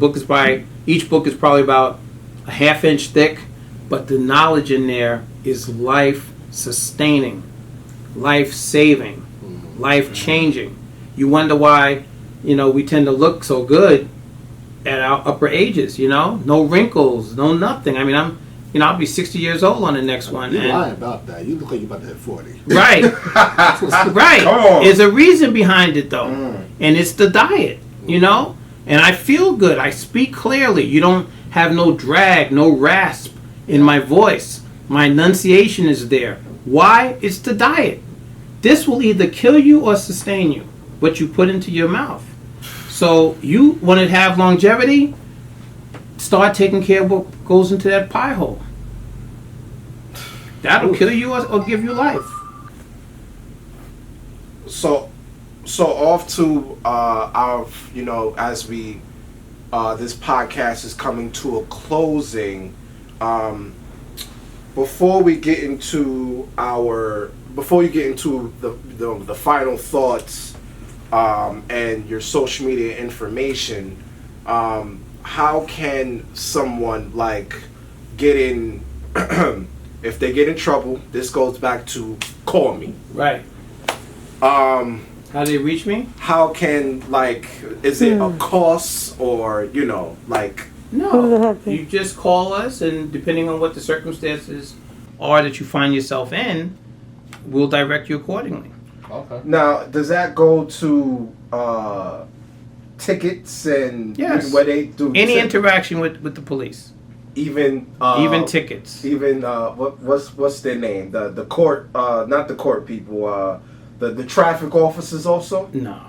Each book is probably about a half-inch thick, but the knowledge in there is life-sustaining, life-saving, life-changing. You wonder why, we tend to look so good at our upper ages, no wrinkles, no nothing. I mean, I'll be 60 years old on the next one. You lie about that. You look like you're about to hit 40. Right. Right. Come on. There's a reason behind it, though. And it's the diet, And I feel good. I speak clearly. You don't have no drag, no rasp in my voice. My enunciation is there. Why? It's the diet. This will either kill you or sustain you, what you put into your mouth. So you want to have longevity, start taking care of what goes into that pie hole. That'll kill you or give you life. So off to our, as we this podcast is coming to a closing. Before you get into the final thoughts and your social media information, how can someone get in if they get in trouble? This goes back to call me. Right. How do they reach me? How can is it a cost or No, you just call us, and depending on what the circumstances are that you find yourself in, we'll direct you accordingly. Okay. Now, does that go to tickets and yes, where they do any interaction with the police? Even tickets. Even what's their name? The court, not the court people. The traffic officers also. No.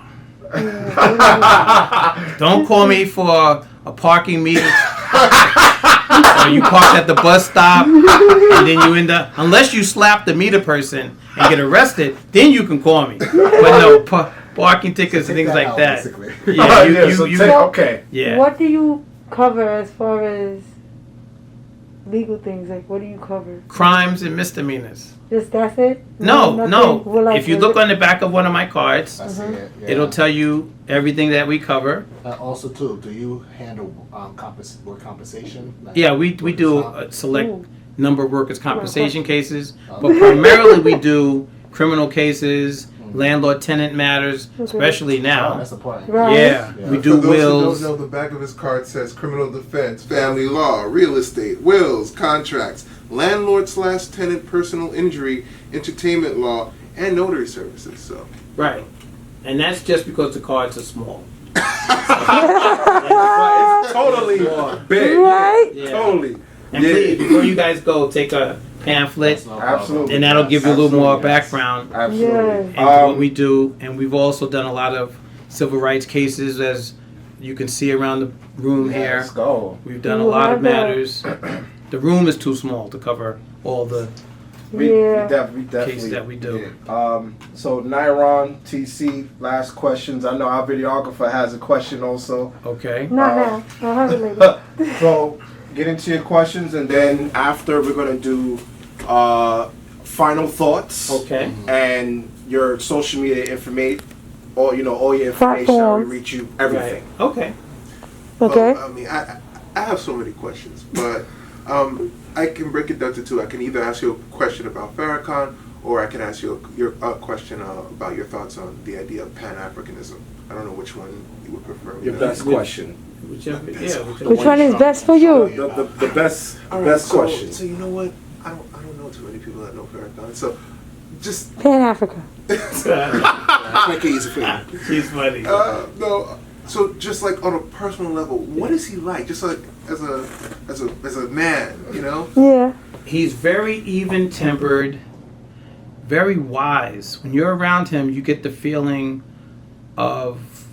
Don't call me for a parking meter. Or you park at the bus stop, and then you end up, unless you slap the meter person and get arrested, then you can call me. But no, parking tickets and things like that. Yeah, okay. Yeah. What do you cover as far as legal things? What do you cover? Crimes and misdemeanors. Just that's it? No. Well, if you look on the back of one of my cards, I see it. Yeah. it'll tell you everything that we cover. Also, too, do you handle work compensation? Yeah, we do a select number of workers' compensation cases, but primarily we do criminal cases, landlord-tenant matters, especially now. That's the point. Right. Yeah, we do For those wills. who don't know, the back of his card says criminal defense, family law, real estate, wills, contracts, landlord/tenant personal injury, entertainment law, and notary services. So Right. And that's just because the cards are small. It's totally big. Right? Yeah. Totally. And please, before you guys go, take a pamphlet, Absolutely. and that'll give you a little more Absolutely, yes. background Absolutely. Yeah. into what we do. And we've also done a lot of civil rights cases, as you can see around the room here. Let's go. We've done a lot of matters. The room is too small to cover all the We Yeah. definitely cases that we do. So Nyron, TC, last questions. I know our videographer has a question also. Okay. Not now. I'll have it later. So get into your questions, and then after we're gonna do final thoughts. Okay. And your social media information, all your information, how we Platforms. reach you, everything. Right. Okay. Okay. Well, I mean, I have so many questions, but I can break it down to two. I can either ask you a question about Farrakhan, or I can ask you your question about your thoughts on the idea of Pan-Africanism. I don't know which one you would prefer. Your best question. Whichever. Yeah. Which one is best for you? The best All right, best question. So you know what? I don't know too many people that know Farrakhan. So just Pan Africa. make it easy for you. She's funny. No, So just like on a personal level, what is he like? Just like as a man, you know? Yeah. He's very even-tempered, very wise. When you're around him, you get the feeling of,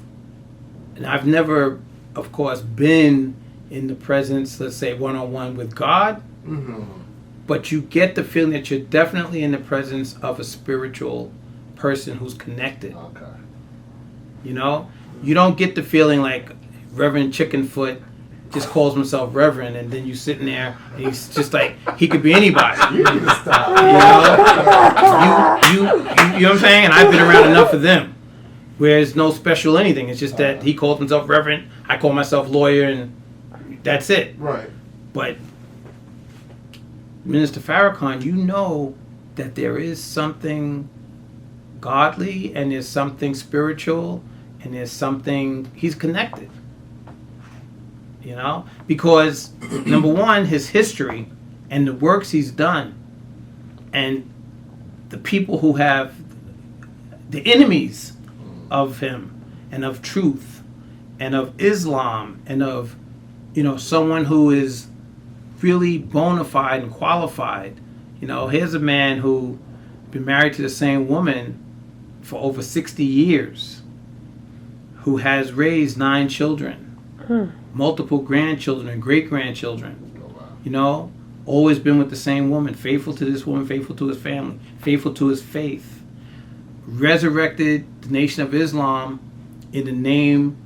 and I've never, of course, been in the presence, let's say, one-on-one with God, but you get the feeling that you're definitely in the presence of a spiritual person who's connected. Okay. You know? You don't get the feeling like Reverend Chickenfoot just calls himself Reverend, and then you sitting there, and he's just like, he could be anybody. You know? You know what I'm saying? And I've been around enough of them where it's no special anything. It's just that he calls himself Reverend, I call myself lawyer, and that's it. Right. But Minister Farrakhan, you know that there is something godly, and there's something spiritual, and there's something, he's connected. You know? Because, number one, his history and the works he's done, and the people who have, the enemies of him, and of truth, and of Islam, and of, you know, someone who is really bona fide and qualified. You know, here's a man who been married to the same woman for over 60 years, who has raised 9 children, multiple grandchildren and great-grandchildren. You know, always been with the same woman, faithful to this woman, faithful to his family, faithful to his faith. Resurrected the Nation of Islam in the name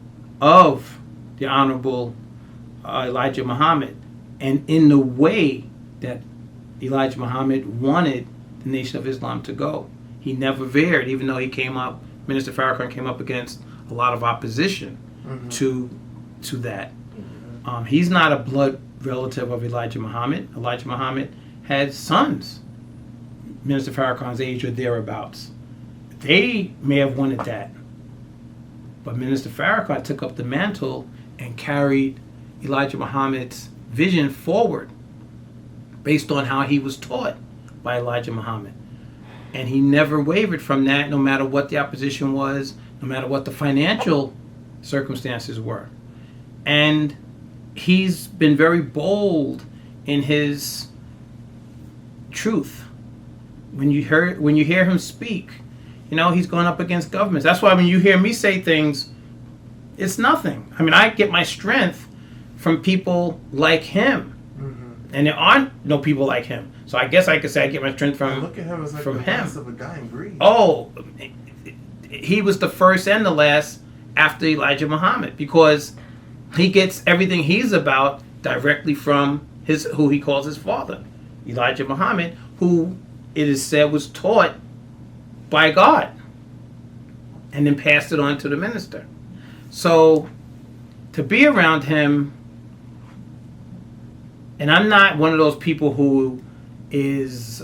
of the Honorable Elijah Muhammad, and in the way that Elijah Muhammad wanted the Nation of Islam to go. He never veered, even though he came up, Minister Farrakhan came up against a lot of opposition to that. He's not a blood relative of Elijah Muhammad. Elijah Muhammad had sons, Minister Farrakhan's age or thereabouts. They may have wanted that. But Minister Farrakhan took up the mantle and carried Elijah Muhammad's vision forward based on how he was taught by Elijah Muhammad. And he never wavered from that, no matter what the opposition was, no matter what the financial circumstances were. And he's been very bold in his truth. When you hear him speak, you know, he's going up against governments. That's why when you hear me say things, it's nothing. I mean, I get my strength from people like him. And there aren't no people like him. So I guess I could say I get my strength from Look at him as like from the him. last of a guy in Greece. Oh, he was the first and the last after Elijah Muhammad, because he gets everything he's about directly from who he calls his father, Elijah Muhammad, who it is said was taught by God and then passed it on to the minister. So to be around him, and I'm not one of those people who is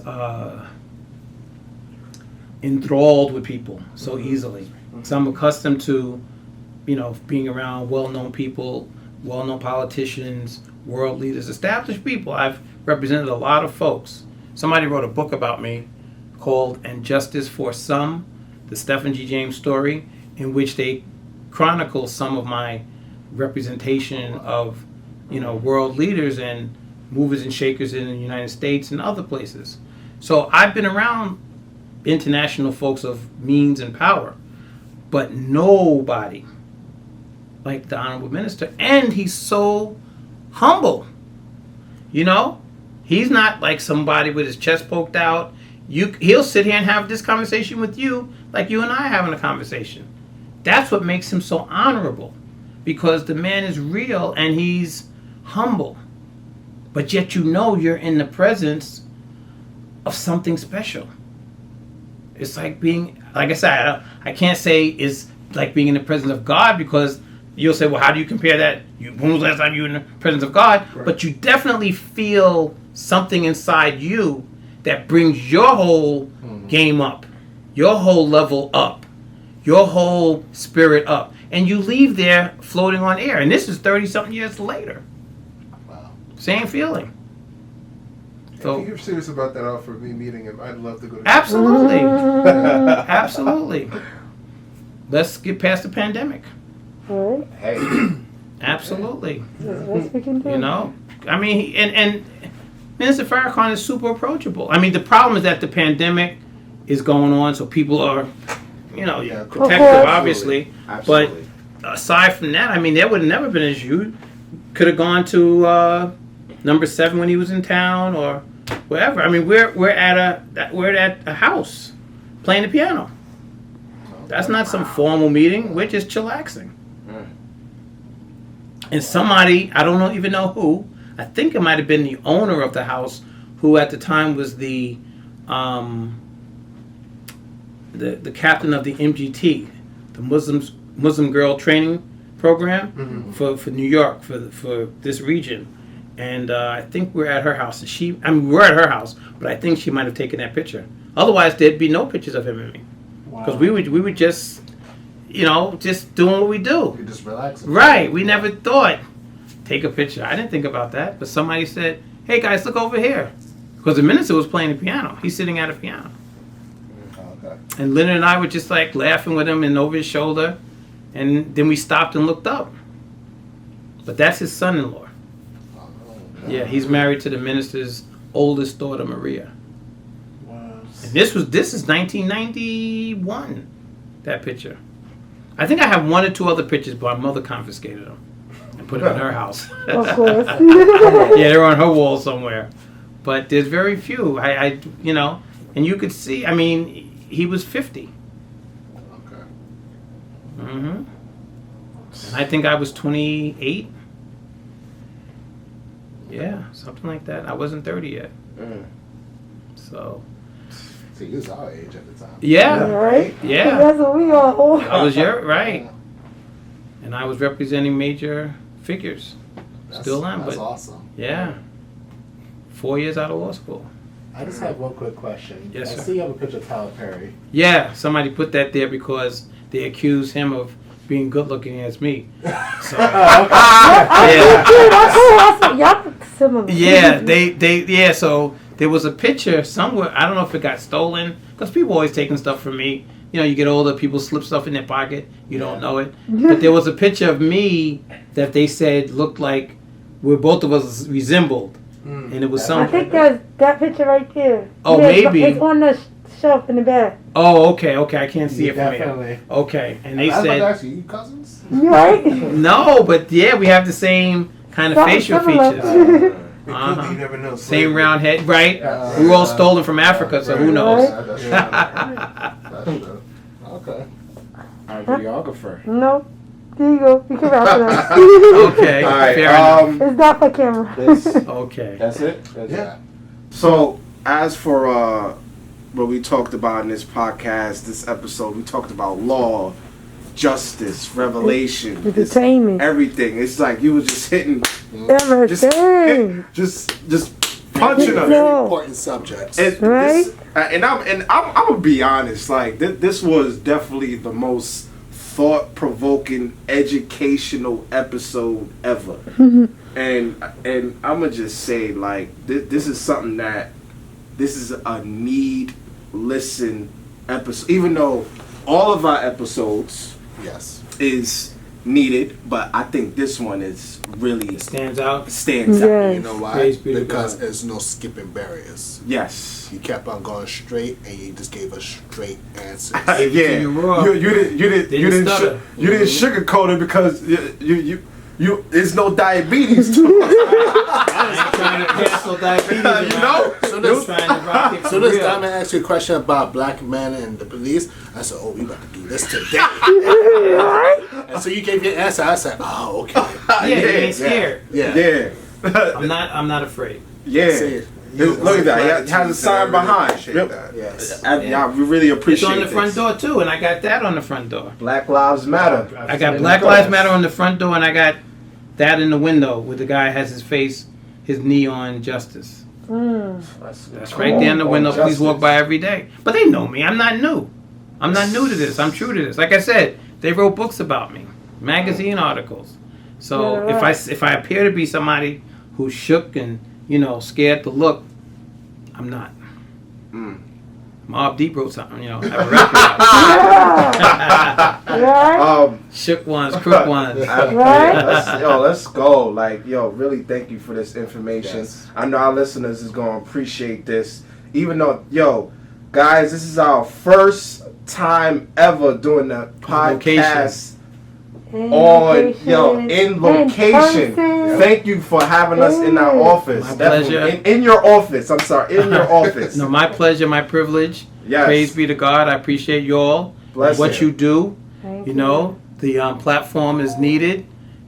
enthralled with people so easily. So I'm accustomed to, you know, being around well-known people, well-known politicians, world leaders, established people. I've represented a lot of folks. Somebody wrote a book about me called And Justice for Some, the Stephen G. James story, in which they chronicle some of my representation of, you know, world leaders and movers and shakers in the United States and other places. So I've been around international folks of means and power, but nobody like the Honorable Minister. And he's so humble. You know, he's not like somebody with his chest poked out. He'll sit here and have this conversation with you like you and I are having a conversation. That's what makes him so honorable, because the man is real and he's humble. But yet you know you're in the presence of something special. It's like being, like I said, I can't say it's like being in the presence of God, because you'll say, well, how do you compare that? When was the last time you were in the presence of God? Right. But you definitely feel something inside you that brings your whole game up, your whole level up, your whole spirit up. And you leave there floating on air. And this is 30-something years later. Wow. Same feeling. So, if you're serious about that offer of me meeting him, I'd love to go to absolutely. Absolutely. Let's get past the pandemic. Right? Hey. Absolutely. That's the best we can do. You know, I mean, and Minister Farrakhan is super approachable. I mean, the problem is that the pandemic is going on, so people are, you know, Yeah, protective, obviously. Absolutely. But aside from that, I mean, there would have never been an issue. Could have gone to number 7 when he was in town, or wherever. I mean, we're at a house playing the piano. That's not some formal meeting. We're just chillaxing. And somebody, I don't even know who, I think it might have been the owner of the house, who at the time was the captain of the MGT, the Muslim Girl Training Program for New York, for this region. And I think we're at her house. And we're at her house, but I think she might have taken that picture. Otherwise, there'd be no pictures of him and me. Because we would just, you know, just doing what we do. You're just relaxing. Right. We never thought, take a picture. I didn't think about that. But somebody said, hey, guys, look over here. Because the minister was playing the piano. He's sitting at a piano. Okay. And Leonard and I were just like laughing with him and over his shoulder. And then we stopped and looked up. But that's his son-in-law. Yeah, he's married to the minister's oldest daughter, Maria. Wow. And this is 1991, that picture. I think I have 1 or 2 other pictures, but my mother confiscated them and put them in her house. Of course. Yeah, they're on her wall somewhere. But there's very few. I you know, and you could see, I mean, he was 50. Okay. Mm-hmm. And I think I was 28. Yeah, something like that. I wasn't 30 yet. So. See, you was our age at the time. Yeah. Right? Yeah. That's what we all. I was right. And I was representing major figures. Still am, That's but awesome. yeah. 4 years out of law school. I just have one quick question. Yes, I sir. see you have a picture of Tyler Perry. Yeah, somebody put that there because they accused him of being good looking as me. So, Y'all similar. yeah, so there was a picture somewhere. I don't know if it got stolen because people always taking stuff from me. You know, you get older, people slip stuff in their pocket. You don't know it. But there was a picture of me that they said looked like where both of us resembled. And it was I some. think that's that picture right there. Oh, Yeah, maybe. It's on the shelf in the back. Oh, okay. I can't see it from Definitely. here. Okay, and they I was about to said ask you cousins? Right? no, but yeah, we have the same kind of facial features. You never know. Same round head, right? We were all stolen from Africa, so who knows? That's true. That's true. Okay. Our videographer. No. There you go. You can wrap it up. Okay, All right. fair enough. It's not for camera. Okay. That's it. That's it. Yeah. So, as for what we talked about in this podcast, this episode, we talked about law, justice, revelation, Entertainment. everything. It's like you was just hitting, Everything. just punching us. No. Important subjects. And Right? I'm gonna be honest. Like this was definitely the most thought-provoking, educational episode ever. and I'm gonna just say, like, this is something that this is a listen episode. Even though all of our episodes Yes. is needed, but I think this one is really Stands out. stands out. Yes. You know why? Praise be to Because God. there's no skipping barriers. Yes. You kept on going straight, and you just gave us straight answers. Yeah, Gave it to you raw. you didn't stutter. sugarcoat it because you there's no diabetes to I ain't trying to cancel diabetes. you know. So Just trying to rock it So for this real. Diamond asked you a question about black men and the police. I said, "Oh, we about to do this today." And so you gave your answer. I said, "Oh, okay." Yeah, you ain't scared. Yeah. I'm not afraid. Yeah. See, Look at that. He has a sign behind. Yep. Yes. We really It's appreciate on the front this. door too, and I got that on the front door. Black Lives Matter. I got Black Lives Matter on the front door, and I got that in the window where the guy has his knee on justice. That's right there in the window. Please walk by every day. But they know me. I'm not new. I'm not new to this. I'm true to this. Like I said, they wrote books about me, magazine articles. So Yeah, if I appear to be somebody who's shook and scared to look, I'm not. Mobb Deep wrote something, have a record out. Right? Shook ones, crook ones. Let's go. Like, really thank you for this information. Yes. I know our listeners is going to appreciate this. Even though, guys, this is our first time ever doing the podcast in location. Thank you for having us in our office. My pleasure. In your office. I'm sorry, in your office. No, my pleasure, my privilege. Yes. Praise be to God. I appreciate you all. Bless what him. you do. Thank The platform is needed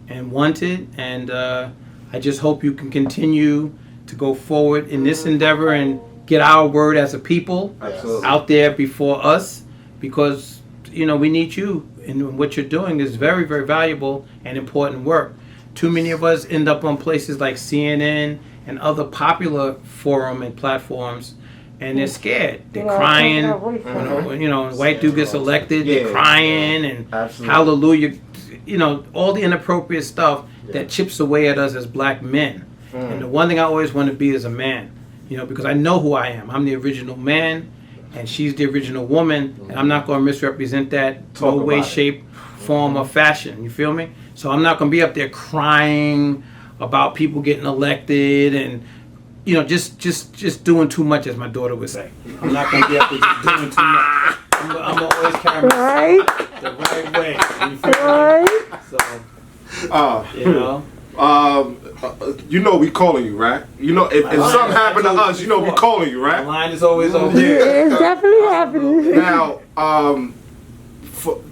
and wanted, and I just hope you can continue to go forward in this endeavor and get our word as a people Absolutely. out there before us, because we need you, and what you're doing is very, very valuable and important work. Too many of us end up on places like CNN and other popular forum and platforms, and they're scared. They're crying. When a white dude gets elected, they're crying and Absolutely. hallelujah. All the inappropriate stuff that chips away at us as black men. And the one thing I always want to be is a man, because I know who I am. I'm the original man, and she's the original woman, and I'm not going to misrepresent that no way, shape, form, or fashion. You feel me? So I'm not going to be up there crying about people getting elected and just doing too much, as my daughter would say. I'm not going to be up there just doing too much. I'm always carrying myself the right way. You feel me? So, we calling you, right? If something happened to us, we calling you, the right? line is always over here. Yeah, it's definitely happening. Now,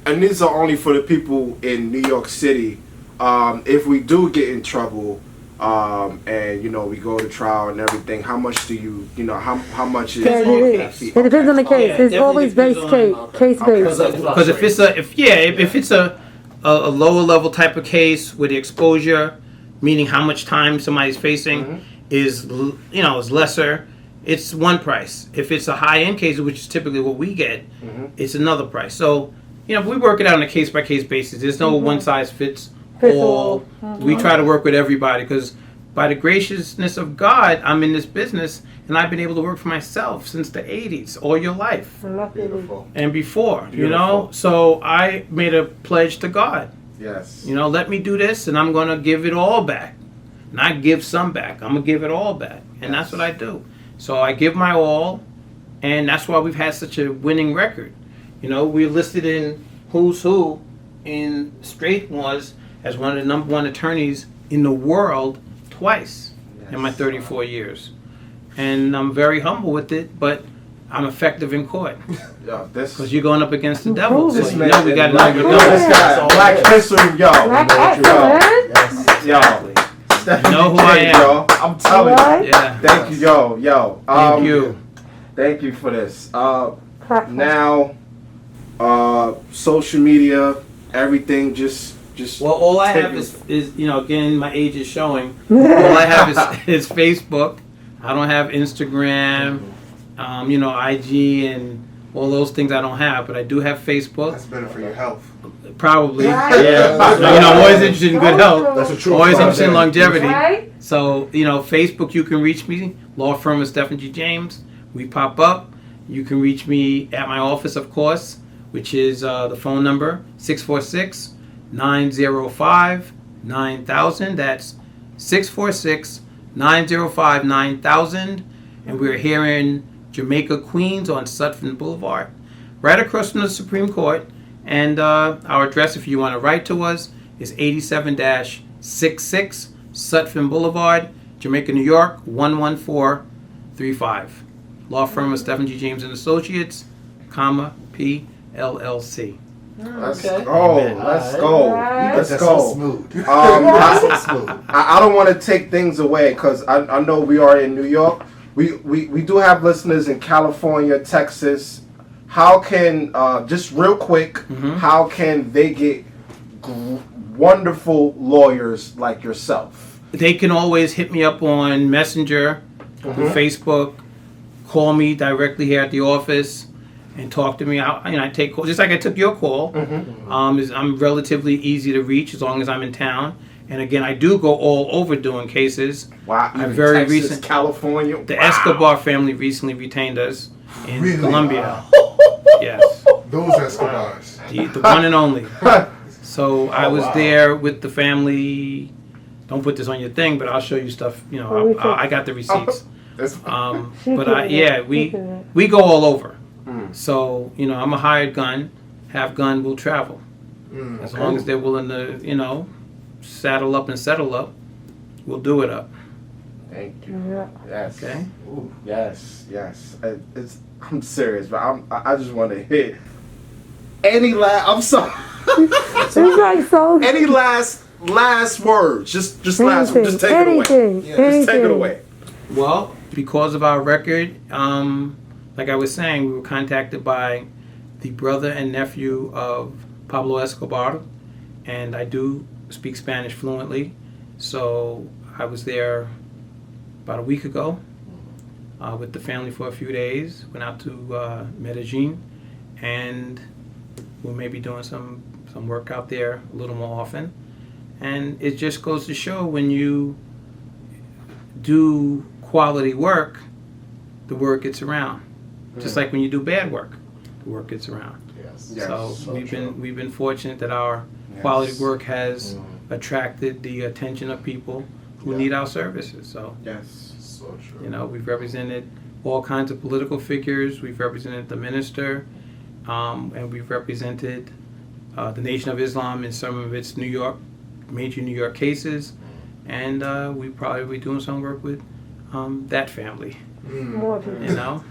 and these are only for the people in New York City. If we do get in trouble, and we go to trial and everything, how much do you, how much is It depends on the case. It's always case based. Because if it's a lower level type of case with the exposure, meaning how much time somebody's facing is lesser, it's one price. If it's a high end case, which is typically what we get, it's another price. So we work it out on a case by case basis. There's no one size fits all. We try to work with everybody, because by the graciousness of God, I'm in this business, and I've been able to work for myself since the 80s, all your life. Beautiful. And before, Beautiful. So I made a pledge to God. Yes. Let me do this, and I'm going to give it all back. Not give some back. I'm going to give it all back. And that's what I do. So I give my all, and that's why we've had such a winning record. We're listed in Who's Who in Straight Wars as one of the number one attorneys in the world twice in my 34 years. And I'm very humble with it, but I'm effective in court. Because you're going up against the devil. So This we man, got to this know guy, Black History, Black excellence. You know who I am. Yo. I'm telling you. Yeah. Thank you, yo. Thank you. Thank you for this. Now, social media, everything just. Well, all I have is again, my age is showing. All I have is Facebook. I don't have Instagram, IG and all those things I don't have, but I do have Facebook. That's better for your health. Probably. Right. Yeah. I'm always interested in good health. That's a true. Always interested in longevity. Right? So, Facebook, you can reach me. Law firm is Stephen G. James. We pop up. You can reach me at my office, of course, which is the phone number 646-905-9000. That's 646-905-9000. And we're here in Jamaica, Queens on Sutphin Boulevard, right across from the Supreme Court. And our address, if you want to write to us, is 87-66 Sutphin Boulevard, Jamaica, New York, 11435. Law firm of Stephen G. James and Associates, PLLC. Let's Okay. go. Amen. Let's All go. right. Let's That's go. so smooth. I, So smooth. I don't want to take things away, because I know we are in New York. We do have listeners in California, Texas. How can, just real quick, how can they get wonderful lawyers like yourself? They can always hit me up on Messenger, Facebook, call me directly here at the office, and talk to me. I take calls, just like I took your call. I'm relatively easy to reach as long as I'm in town. And again, I do go all over doing cases. Wow, I'm even very Texas, recent. California. The Wow. Escobar family recently retained us. in Really? Colombia. Yes, Those Escobars. the one and only. So I was there with the family. Don't put this on your thing, but I'll show you stuff. You know, I got the receipts. But we go all over. So you know, I'm a hired gun. Have gun, will travel. As long as they're willing to, you know, saddle up and settle up, we'll do it up. Thank you. Yeah. Yes. Okay. Ooh, yes. I'm serious, but I just want to hit any last. I'm sorry. It's like so. Any last words? Just last. Just take it away. Just take it away. Well, because of our record, like I was saying, we were contacted by the brother and nephew of Pablo Escobar, and I do speak Spanish fluently. So I was there about a week ago with the family for a few days. Went out to Medellin, and we'll maybe doing some work out there a little more often. And it just goes to show when you do quality work, the word gets around. Just like when you do bad work, the word gets around. Yes. So we've been fortunate that our quality work has attracted the attention of people who need our services. So So true. you know, we've represented all kinds of political figures. We've represented the minister, and we've represented the Nation of Islam in some of its major New York cases. And we probably be doing some work with that family. More people. You know.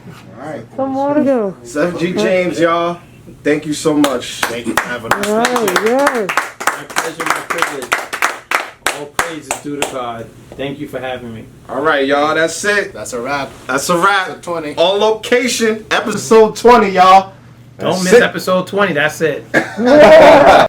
All right. Some more to go. 7G James, y'all. Thank you so much. Thank you for having us. Right, yes. My pleasure, my privilege. All praise is due to God. Thank you for having me. All right, y'all. That's it. That's a wrap. That's a wrap. Episode 20. On location, episode 20, y'all. Don't That's miss it. episode 20. That's it.